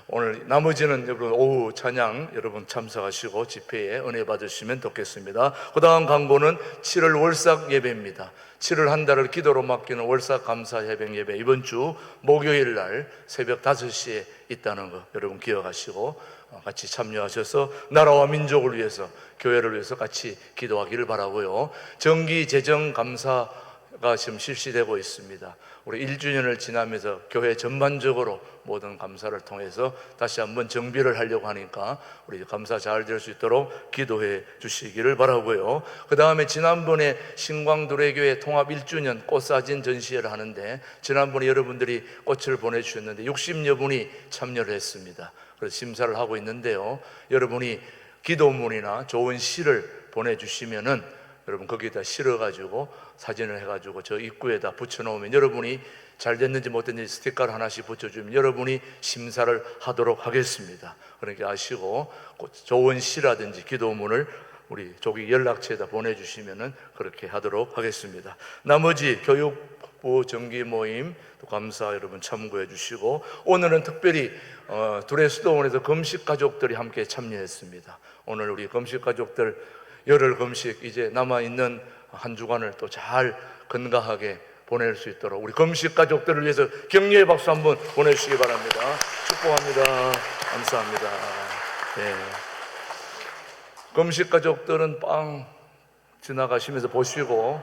오늘 나머지는 여러분 오후 찬양 여러분 참석하시고 집회에 은혜 받으시면 좋겠습니다. 그 다음 강보는 7월 월삭 예배입니다. 7월 한 달을 기도로 맡기는 월삭 감사 새벽 예배, 이번 주 목요일 날 새벽 5시에 있다는 거 여러분 기억하시고 같이 참여하셔서 나라와 민족을 위해서, 교회를 위해서 같이 기도하기를 바라고요. 정기 재정 감사가 지금 실시되고 있습니다. 우리 1주년을 지나면서 교회 전반적으로 모든 감사를 통해서 다시 한번 정비를 하려고 하니까 우리 감사 잘 될 수 있도록 기도해 주시기를 바라고요. 그 다음에 지난번에 신광두레교회 통합 1주년 꽃사진 전시회를 하는데, 지난번에 여러분들이 꽃을 보내주셨는데 60여 분이 참여를 했습니다. 그래서 심사를 하고 있는데요, 여러분이 기도문이나 좋은 시를 보내주시면은 여러분 거기에다 실어가지고 사진을 해가지고 저 입구에다 붙여놓으면, 여러분이 잘 됐는지 못 됐는지 스티커를 하나씩 붙여주면 여러분이 심사를 하도록 하겠습니다. 그러니까 아시고 좋은 시라든지 기도문을 우리 조기 연락처에다 보내주시면은 그렇게 하도록 하겠습니다. 나머지 교육부 정기 모임 또 감사 여러분 참고해 주시고, 오늘은 특별히 두레 수도원에서 금식 가족들이 함께 참여했습니다. 오늘 우리 금식 가족들 열흘 금식 이제 남아있는 한 주간을 또 잘 건강하게 보낼 수 있도록 우리 금식 가족들을 위해서 격려의 박수 한번 보내주시기 바랍니다. 축복합니다. 감사합니다. 네. 금식 가족들은 빵 지나가시면서 보시고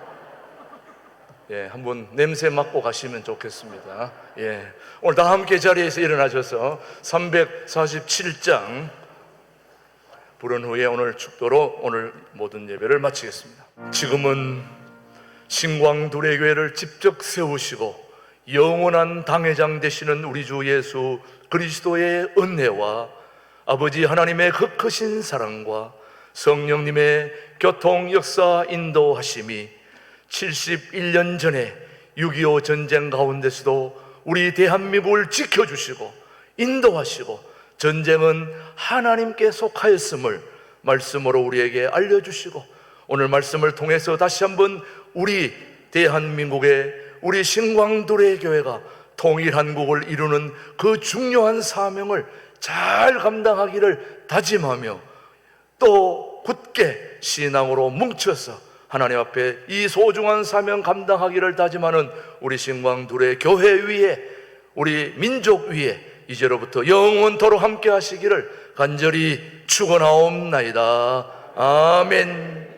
한번 냄새 맡고 가시면 좋겠습니다. 오늘 다 함께 자리에서 일어나셔서 347장 부른 후에 오늘 축도로 오늘 모든 예배를 마치겠습니다. 지금은 신광두레교회를 직접 세우시고 영원한 당회장 되시는 우리 주 예수 그리스도의 은혜와 아버지 하나님의 그 크신 사랑과 성령님의 교통 역사 인도하심이 71년 전에 6.25 전쟁 가운데서도 우리 대한민국을 지켜주시고 인도하시고 전쟁은 하나님께 속하였음을 말씀으로 우리에게 알려주시고, 오늘 말씀을 통해서 다시 한번 우리 대한민국의 우리 신광두레교회가 통일한국을 이루는 그 중요한 사명을 잘 감당하기를 다짐하며 또 굳게 신앙으로 뭉쳐서 하나님 앞에 이 소중한 사명 감당하기를 다짐하는 우리 신광두레교회 위에, 우리 민족 위에 이제로부터 영원토록 함께 하시기를 간절히 축원하옵나이다. 아멘.